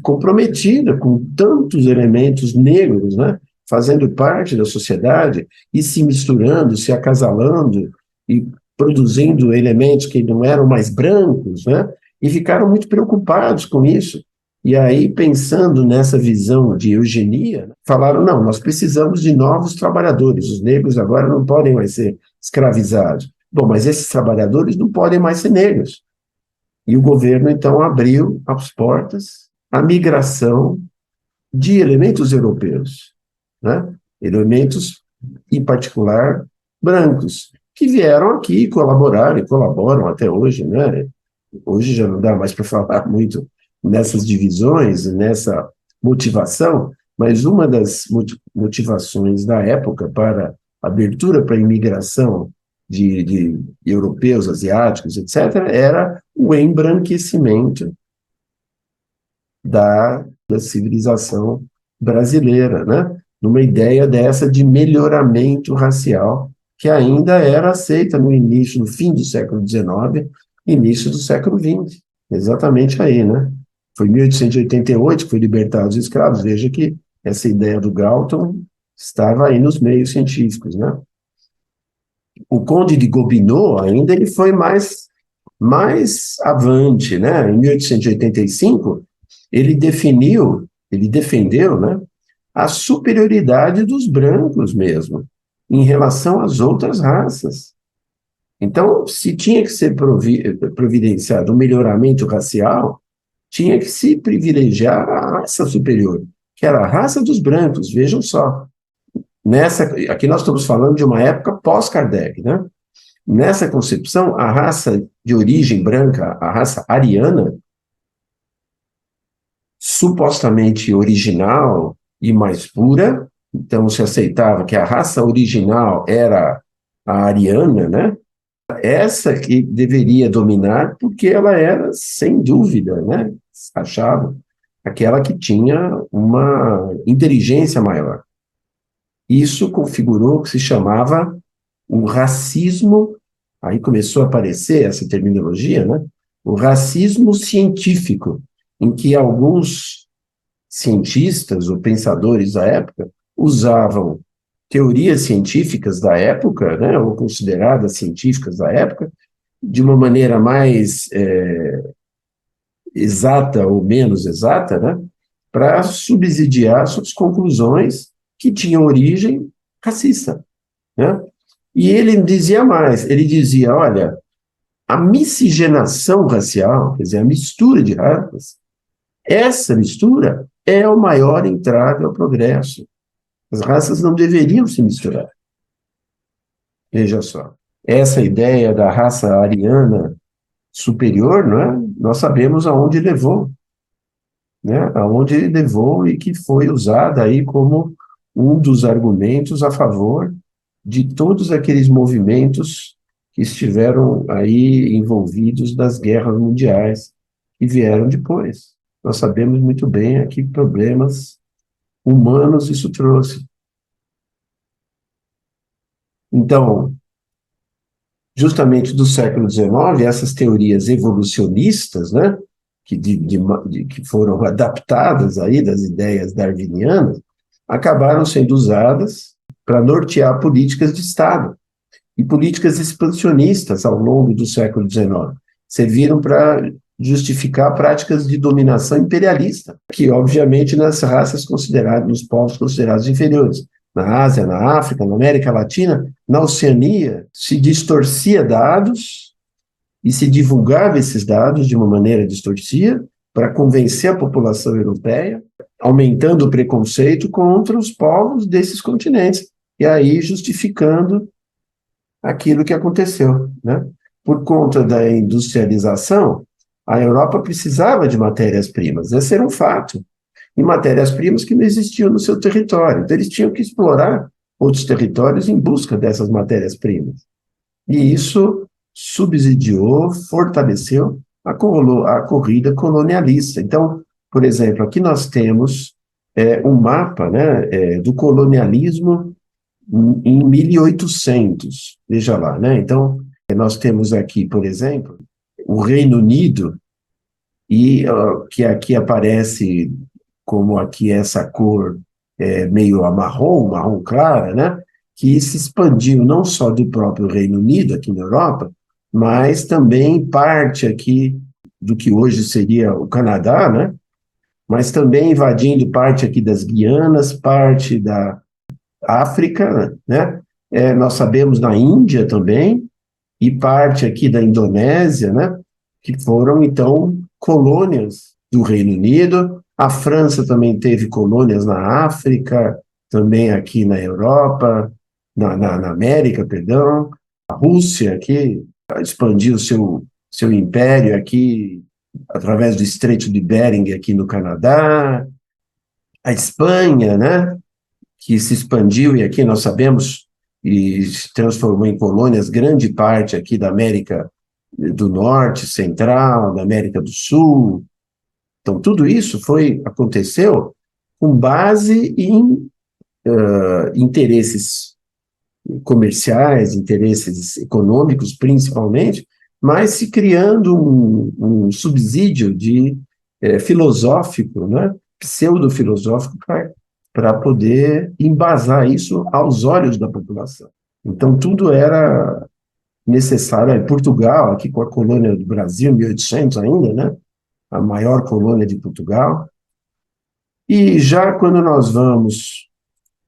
comprometida com tantos elementos negros, né, fazendo parte da sociedade e se misturando, se acasalando e produzindo elementos que não eram mais brancos, né, e ficaram muito preocupados com isso. E aí, pensando nessa visão de eugenia, falaram, não, nós precisamos de novos trabalhadores, os negros agora não podem mais ser escravizados. Bom, mas esses trabalhadores não podem mais ser negros. E o governo, então, abriu as portas à migração de elementos europeus, né? Elementos, em particular, brancos, que vieram aqui colaborar e colaboram até hoje, né? Hoje já não dá mais para falar muito nessas divisões, nessa motivação, mas uma das motivações da época para abertura para a imigração de europeus, asiáticos, etc., era o embranquecimento da civilização brasileira, né? Numa ideia dessa de melhoramento racial, que ainda era aceita no início, no fim do século XIX, início do século XX, exatamente aí, né? Foi em 1888 que foi libertado os escravos. Veja que essa ideia do Galton estava aí nos meios científicos, né? O Conde de Gobineau ainda ele foi mais avante, né? Em 1885 ele defendeu, né, a superioridade dos brancos mesmo em relação às outras raças. Então, se tinha que ser providenciado um melhoramento racial, tinha que se privilegiar a raça superior, que era a raça dos brancos, vejam só. Aqui nós estamos falando de uma época pós-Kardec, né? Nessa concepção, a raça de origem branca, a raça ariana, supostamente original e mais pura, então se aceitava que a raça original era a ariana, né? Essa que deveria dominar, porque ela era, sem dúvida, né? Achavam aquela que tinha uma inteligência maior. Isso configurou o que se chamava o racismo, aí começou a aparecer essa terminologia, né? O racismo científico, em que alguns cientistas ou pensadores da época usavam teorias científicas da época, né, ou consideradas científicas da época, de uma maneira mais exata ou menos exata, né, para subsidiar suas conclusões que tinham origem racista, né? E ele dizia mais, ele dizia, olha, a miscigenação racial, quer dizer, a mistura de raças, essa mistura é o maior entrave ao progresso. As raças não deveriam se misturar. Veja só. Essa ideia da raça ariana superior, não é? Nós sabemos aonde levou, né? Aonde levou e que foi usada aí como um dos argumentos a favor de todos aqueles movimentos que estiveram aí envolvidos das guerras mundiais que vieram depois. Nós sabemos muito bem a que problemas humanos isso trouxe. Então, justamente do século XIX, essas teorias evolucionistas, né, que foram adaptadas aí das ideias darwinianas, acabaram sendo usadas para nortear políticas de Estado e políticas expansionistas ao longo do século XIX. Serviram para justificar práticas de dominação imperialista, que obviamente nas raças consideradas, nos povos considerados inferiores. Na Ásia, na África, na América Latina, na Oceania, se distorcia dados e se divulgava esses dados de uma maneira distorcida para convencer a população europeia, aumentando o preconceito contra os povos desses continentes, e aí justificando aquilo que aconteceu, né? Por conta da industrialização, a Europa precisava de matérias-primas, esse era um fato, e matérias-primas que não existiam no seu território. Então, eles tinham que explorar outros territórios em busca dessas matérias-primas. E isso subsidiou, fortaleceu a corrida colonialista. Então, por exemplo, aqui nós temos um mapa, né, do colonialismo em 1800, veja lá, né? Então, nós temos aqui, por exemplo, o Reino Unido, e que aqui aparece como aqui essa cor meio marrom clara, né? Que se expandiu não só do próprio Reino Unido, aqui na Europa, mas também parte aqui do que hoje seria o Canadá, né? Mas também invadindo parte aqui das Guianas, parte da África, né? Nós sabemos na Índia também, e parte aqui da Indonésia, né? Que foram, então, colônias do Reino Unido. A França também teve colônias na África, também aqui na Europa, na América, perdão. A Rússia aqui expandiu seu império aqui através do Estreito de Bering aqui no Canadá. A Espanha, né, que se expandiu e aqui nós sabemos e se transformou em colônias grande parte aqui da América do Norte, Central, da América do Sul. Então, tudo isso aconteceu com base em interesses comerciais, interesses econômicos, principalmente, mas se criando um subsídio filosófico, né, pseudo-filosófico, para poder embasar isso aos olhos da população. Então, tudo era necessário. Em Portugal, aqui com a colônia do Brasil, 1800 ainda, né, a maior colônia de Portugal. E já quando nós vamos,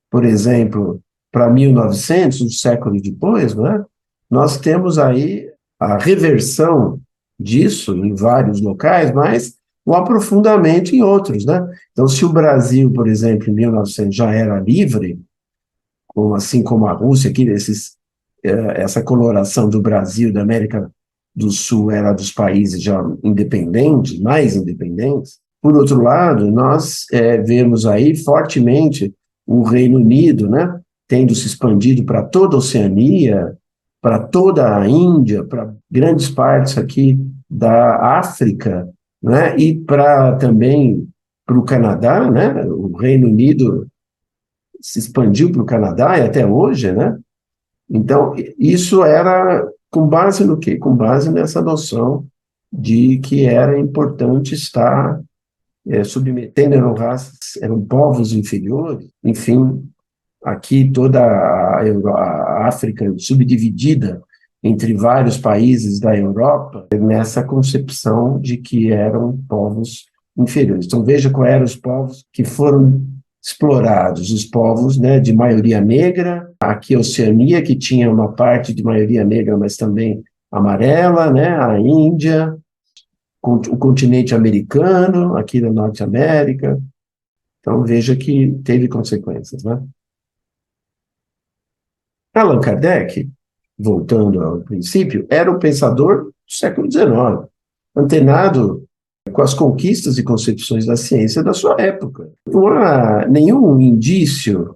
por exemplo, para 1900, um século depois, né, nós temos aí a reversão disso em vários locais, mas o aprofundamento em outros, né? Então, se o Brasil, por exemplo, em 1900 já era livre, assim como a Rússia, essa coloração do Brasil, da América do Sul, era dos países já independentes, mais independentes. Por outro lado, nós vemos aí fortemente o Reino Unido, né, tendo se expandido para toda a Oceania, para toda a Índia, para grandes partes aqui da África, né, e para também para o Canadá, né, o Reino Unido se expandiu para o Canadá e até hoje, né? Então, isso era com base no quê? Com base nessa noção de que era importante estar submetendo, eram povos inferiores, enfim, aqui toda a África subdividida entre vários países da Europa, nessa concepção de que eram povos inferiores. Então, veja quais eram os povos que foram explorados, os povos, né, de maioria negra, aqui a Oceania, que tinha uma parte de maioria negra, mas também amarela, né, a Índia, o continente americano, aqui na Norte América. Então, veja que teve consequências, né? Allan Kardec, voltando ao princípio, era um pensador do século XIX, antenado com as conquistas e concepções da ciência da sua época. Não há nenhum indício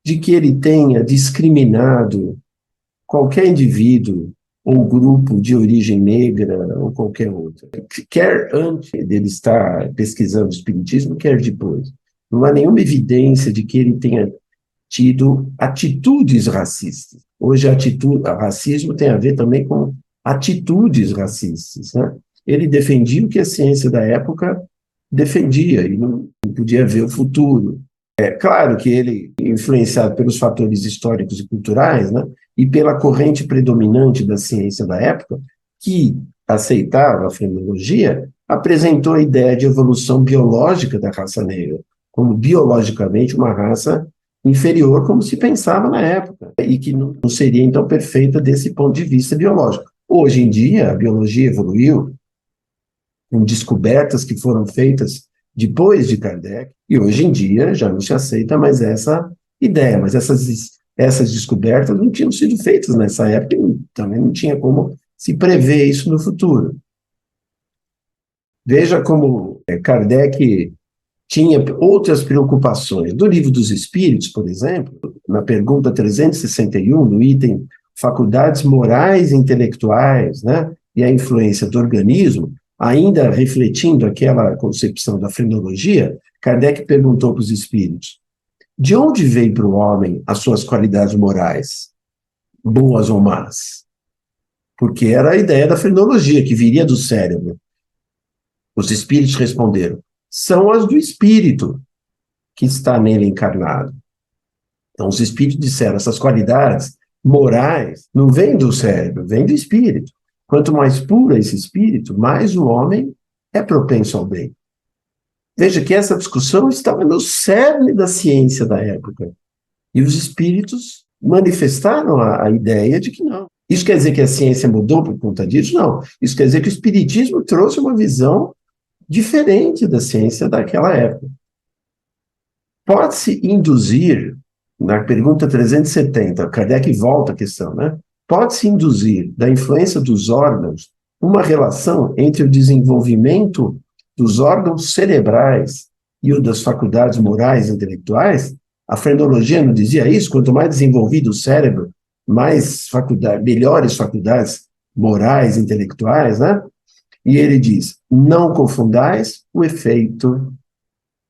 de que ele tenha discriminado qualquer indivíduo ou grupo de origem negra ou qualquer outra, quer antes dele estar pesquisando o espiritismo, quer depois. Não há nenhuma evidência de que ele tenha tido atitudes racistas. Hoje, racismo tem a ver também com atitudes racistas, né? Ele defendia o que a ciência da época defendia e não podia ver o futuro. É claro que ele, influenciado pelos fatores históricos e culturais, né, e pela corrente predominante da ciência da época, que aceitava a fenomenologia, apresentou a ideia de evolução biológica da raça negra, como biologicamente uma raça inferior, como se pensava na época, e que não seria, então, perfeita desse ponto de vista biológico. Hoje em dia, a biologia evoluiu, com descobertas que foram feitas depois de Kardec, e hoje em dia já não se aceita mais essa ideia, mas essas descobertas não tinham sido feitas nessa época, e também não tinha como se prever isso no futuro. Veja como Kardec tinha outras preocupações. Do Livro dos Espíritos, por exemplo, na pergunta 361, no item faculdades morais e intelectuais, né, e a influência do organismo, ainda refletindo aquela concepção da frenologia, Kardec perguntou para os espíritos: de onde veio para o homem as suas qualidades morais, boas ou más? Porque era a ideia da frenologia, que viria do cérebro. Os espíritos responderam: são as do espírito que está nele encarnado. Então, os espíritos disseram: essas qualidades morais não vêm do cérebro, vêm do espírito. Quanto mais puro esse espírito, mais o homem é propenso ao bem. Veja que essa discussão estava no cerne da ciência da época. E os espíritos manifestaram a ideia de que não. Isso quer dizer que a ciência mudou por conta disso? Não. Isso quer dizer que o espiritismo trouxe uma visão diferente da ciência daquela época. Pode-se induzir, na pergunta 370, Kardec volta à questão, né? Pode-se induzir da influência dos órgãos uma relação entre o desenvolvimento dos órgãos cerebrais e o das faculdades morais e intelectuais? A frenologia não dizia isso? Quanto mais desenvolvido o cérebro, melhores faculdades morais e intelectuais, né? E ele diz: não confundais o efeito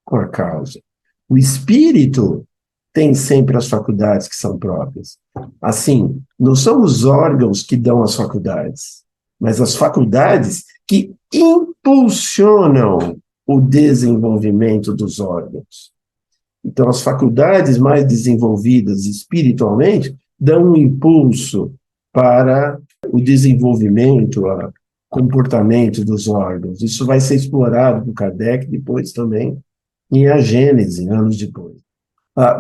com a causa. O espírito tem sempre as faculdades que são próprias. Assim, não são os órgãos que dão as faculdades, mas as faculdades que impulsionam o desenvolvimento dos órgãos. Então, as faculdades mais desenvolvidas espiritualmente dão um impulso para o desenvolvimento, o comportamento dos órgãos. Isso vai ser explorado por Kardec depois também em A Gênese, anos depois.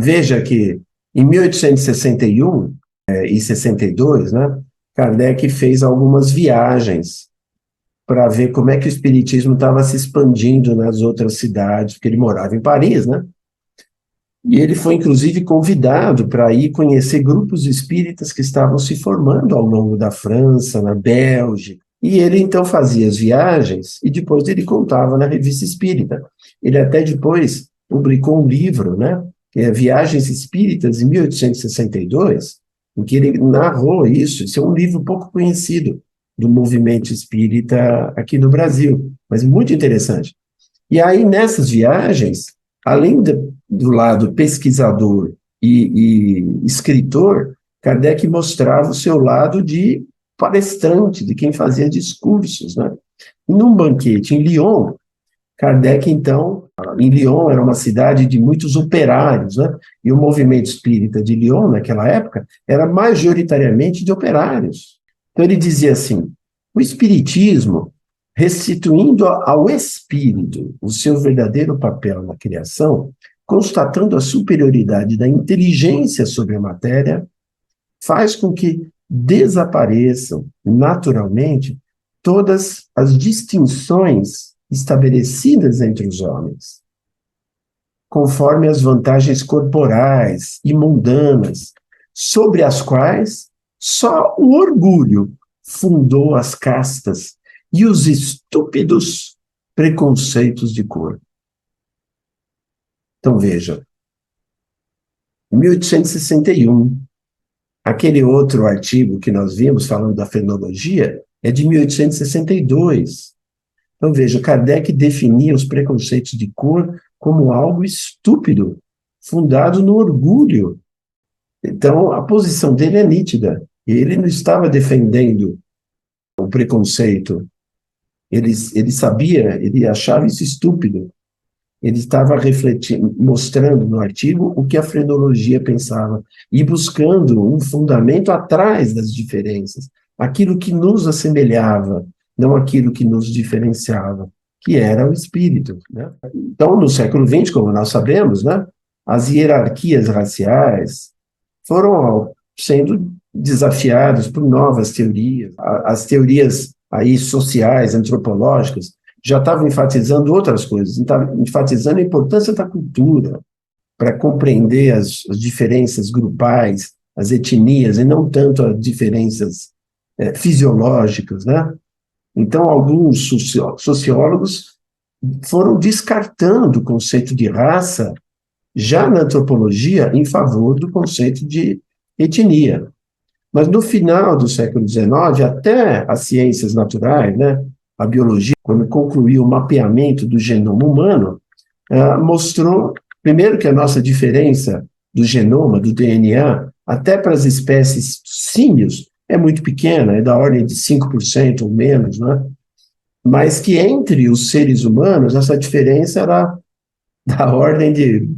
Veja que em 1861 e 62, né, Kardec fez algumas viagens para ver como é que o espiritismo estava se expandindo nas outras cidades, porque ele morava em Paris, né? E ele foi, inclusive, convidado para ir conhecer grupos espíritas que estavam se formando ao longo da França, na Bélgica. E ele, então, fazia as viagens e depois ele contava na Revista Espírita. Ele até depois publicou um livro, né, que é Viagens Espíritas, em 1862, em que ele narrou isso. Esse é um livro pouco conhecido do movimento espírita aqui no Brasil, mas muito interessante. E aí, nessas viagens, além do lado pesquisador e escritor, Kardec mostrava o seu lado de palestrante, de quem fazia discursos, né? Num banquete em Lyon, Kardec, então, em Lyon era uma cidade de muitos operários, né? E o movimento espírita de Lyon, naquela época, era majoritariamente de operários. Então ele dizia assim, o espiritismo, restituindo ao espírito o seu verdadeiro papel na criação, constatando a superioridade da inteligência sobre a matéria, faz com que desapareçam naturalmente todas as distinções estabelecidas entre os homens, conforme as vantagens corporais e mundanas, sobre as quais só o orgulho fundou as castas e os estúpidos preconceitos de cor. Então, veja, em 1861, aquele outro artigo que nós vimos falando da fenologia é de 1862. Então, veja, Kardec definia os preconceitos de cor como algo estúpido, fundado no orgulho. Então, a posição dele é nítida. Ele não estava defendendo o preconceito. Ele sabia, ele achava isso estúpido. Ele estava refletindo, mostrando no artigo o que a frenologia pensava e buscando um fundamento atrás das diferenças, aquilo que nos assemelhava, não aquilo que nos diferenciava, que era o espírito, né? Então, no século XX, como nós sabemos, né, as hierarquias raciais foram sendo desafiadas por novas teorias, as teorias aí sociais, antropológicas, já estavam enfatizando outras coisas, estavam enfatizando a importância da cultura para compreender as diferenças grupais, as etnias, e não tanto as diferenças fisiológicas, né? Então, alguns sociólogos foram descartando o conceito de raça já na antropologia em favor do conceito de etnia. Mas no final do século XIX, até as ciências naturais, né, a biologia, quando concluiu o mapeamento do genoma humano, mostrou, primeiro, que a nossa diferença do genoma, do DNA, até para as espécies símios, é muito pequena, é da ordem de 5% ou menos, né? Mas que entre os seres humanos, essa diferença era da ordem de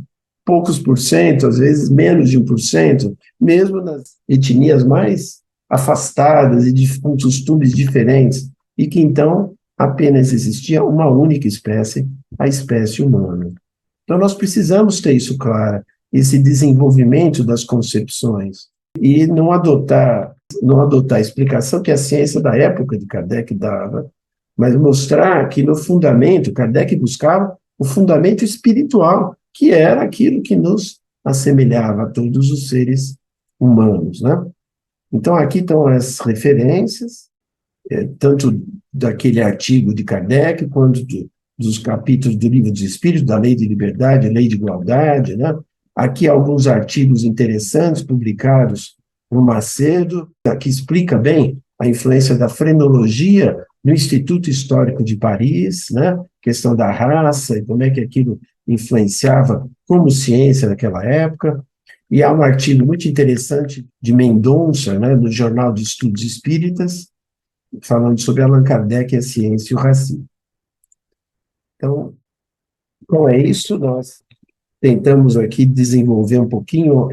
poucos por cento, às vezes menos de 1%, mesmo nas etnias mais afastadas e com costumes diferentes, e que então apenas existia uma única espécie, a espécie humana. Então nós precisamos ter isso claro, esse desenvolvimento das concepções, e não adotar a explicação que a ciência da época de Kardec dava, mas mostrar que no fundamento, Kardec buscava o fundamento espiritual, que era aquilo que nos assemelhava a todos os seres humanos, né? Então, aqui estão as referências, tanto daquele artigo de Kardec, quanto dos capítulos do Livro dos Espíritos, da Lei de Liberdade, Lei de Igualdade, né? Aqui alguns artigos interessantes publicados por Macedo, que explica bem a influência da frenologia no Instituto Histórico de Paris, né? Questão da raça e como é que aquilo influenciava como ciência naquela época. E há um artigo muito interessante de Mendonça, né, no Jornal de Estudos Espíritas, falando sobre Allan Kardec, a ciência e o racismo. Então, com isso, nós tentamos aqui desenvolver um pouquinho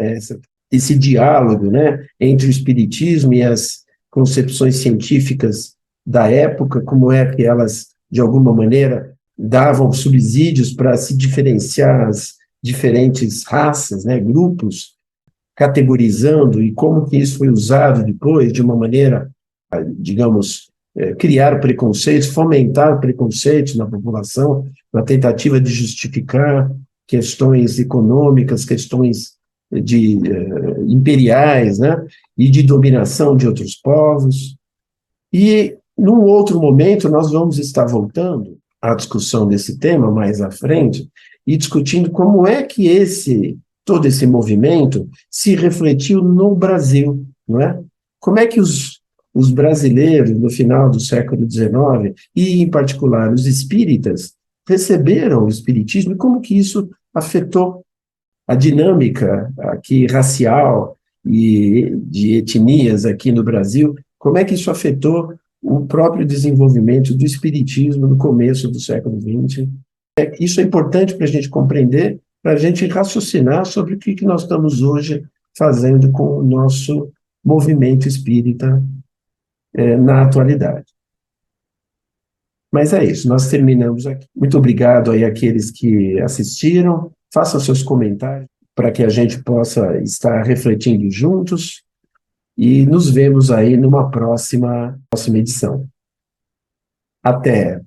esse diálogo, né, entre o espiritismo e as concepções científicas da época, como é que elas, de alguma maneira, davam subsídios para se diferenciar as diferentes raças, né, grupos, categorizando, e como que isso foi usado depois de uma maneira, digamos, criar preconceitos, fomentar preconceitos na população, na tentativa de justificar questões econômicas, questões imperiais, né, e de dominação de outros povos. E, num outro momento, nós vamos estar voltando à discussão desse tema mais à frente e discutindo como é que todo esse movimento se refletiu no Brasil, não é? Como é que os brasileiros, no final do século XIX, e em particular os espíritas, receberam o espiritismo e como que isso afetou a dinâmica aqui racial e de etnias aqui no Brasil, como é que isso afetou o próprio desenvolvimento do espiritismo no começo do século XX? Isso é importante para a gente compreender, para a gente raciocinar sobre o que nós estamos hoje fazendo com o nosso movimento espírita na atualidade. Mas é isso, nós terminamos aqui. Muito obrigado aí àqueles que assistiram, façam seus comentários para que a gente possa estar refletindo juntos e nos vemos aí numa próxima edição. Até!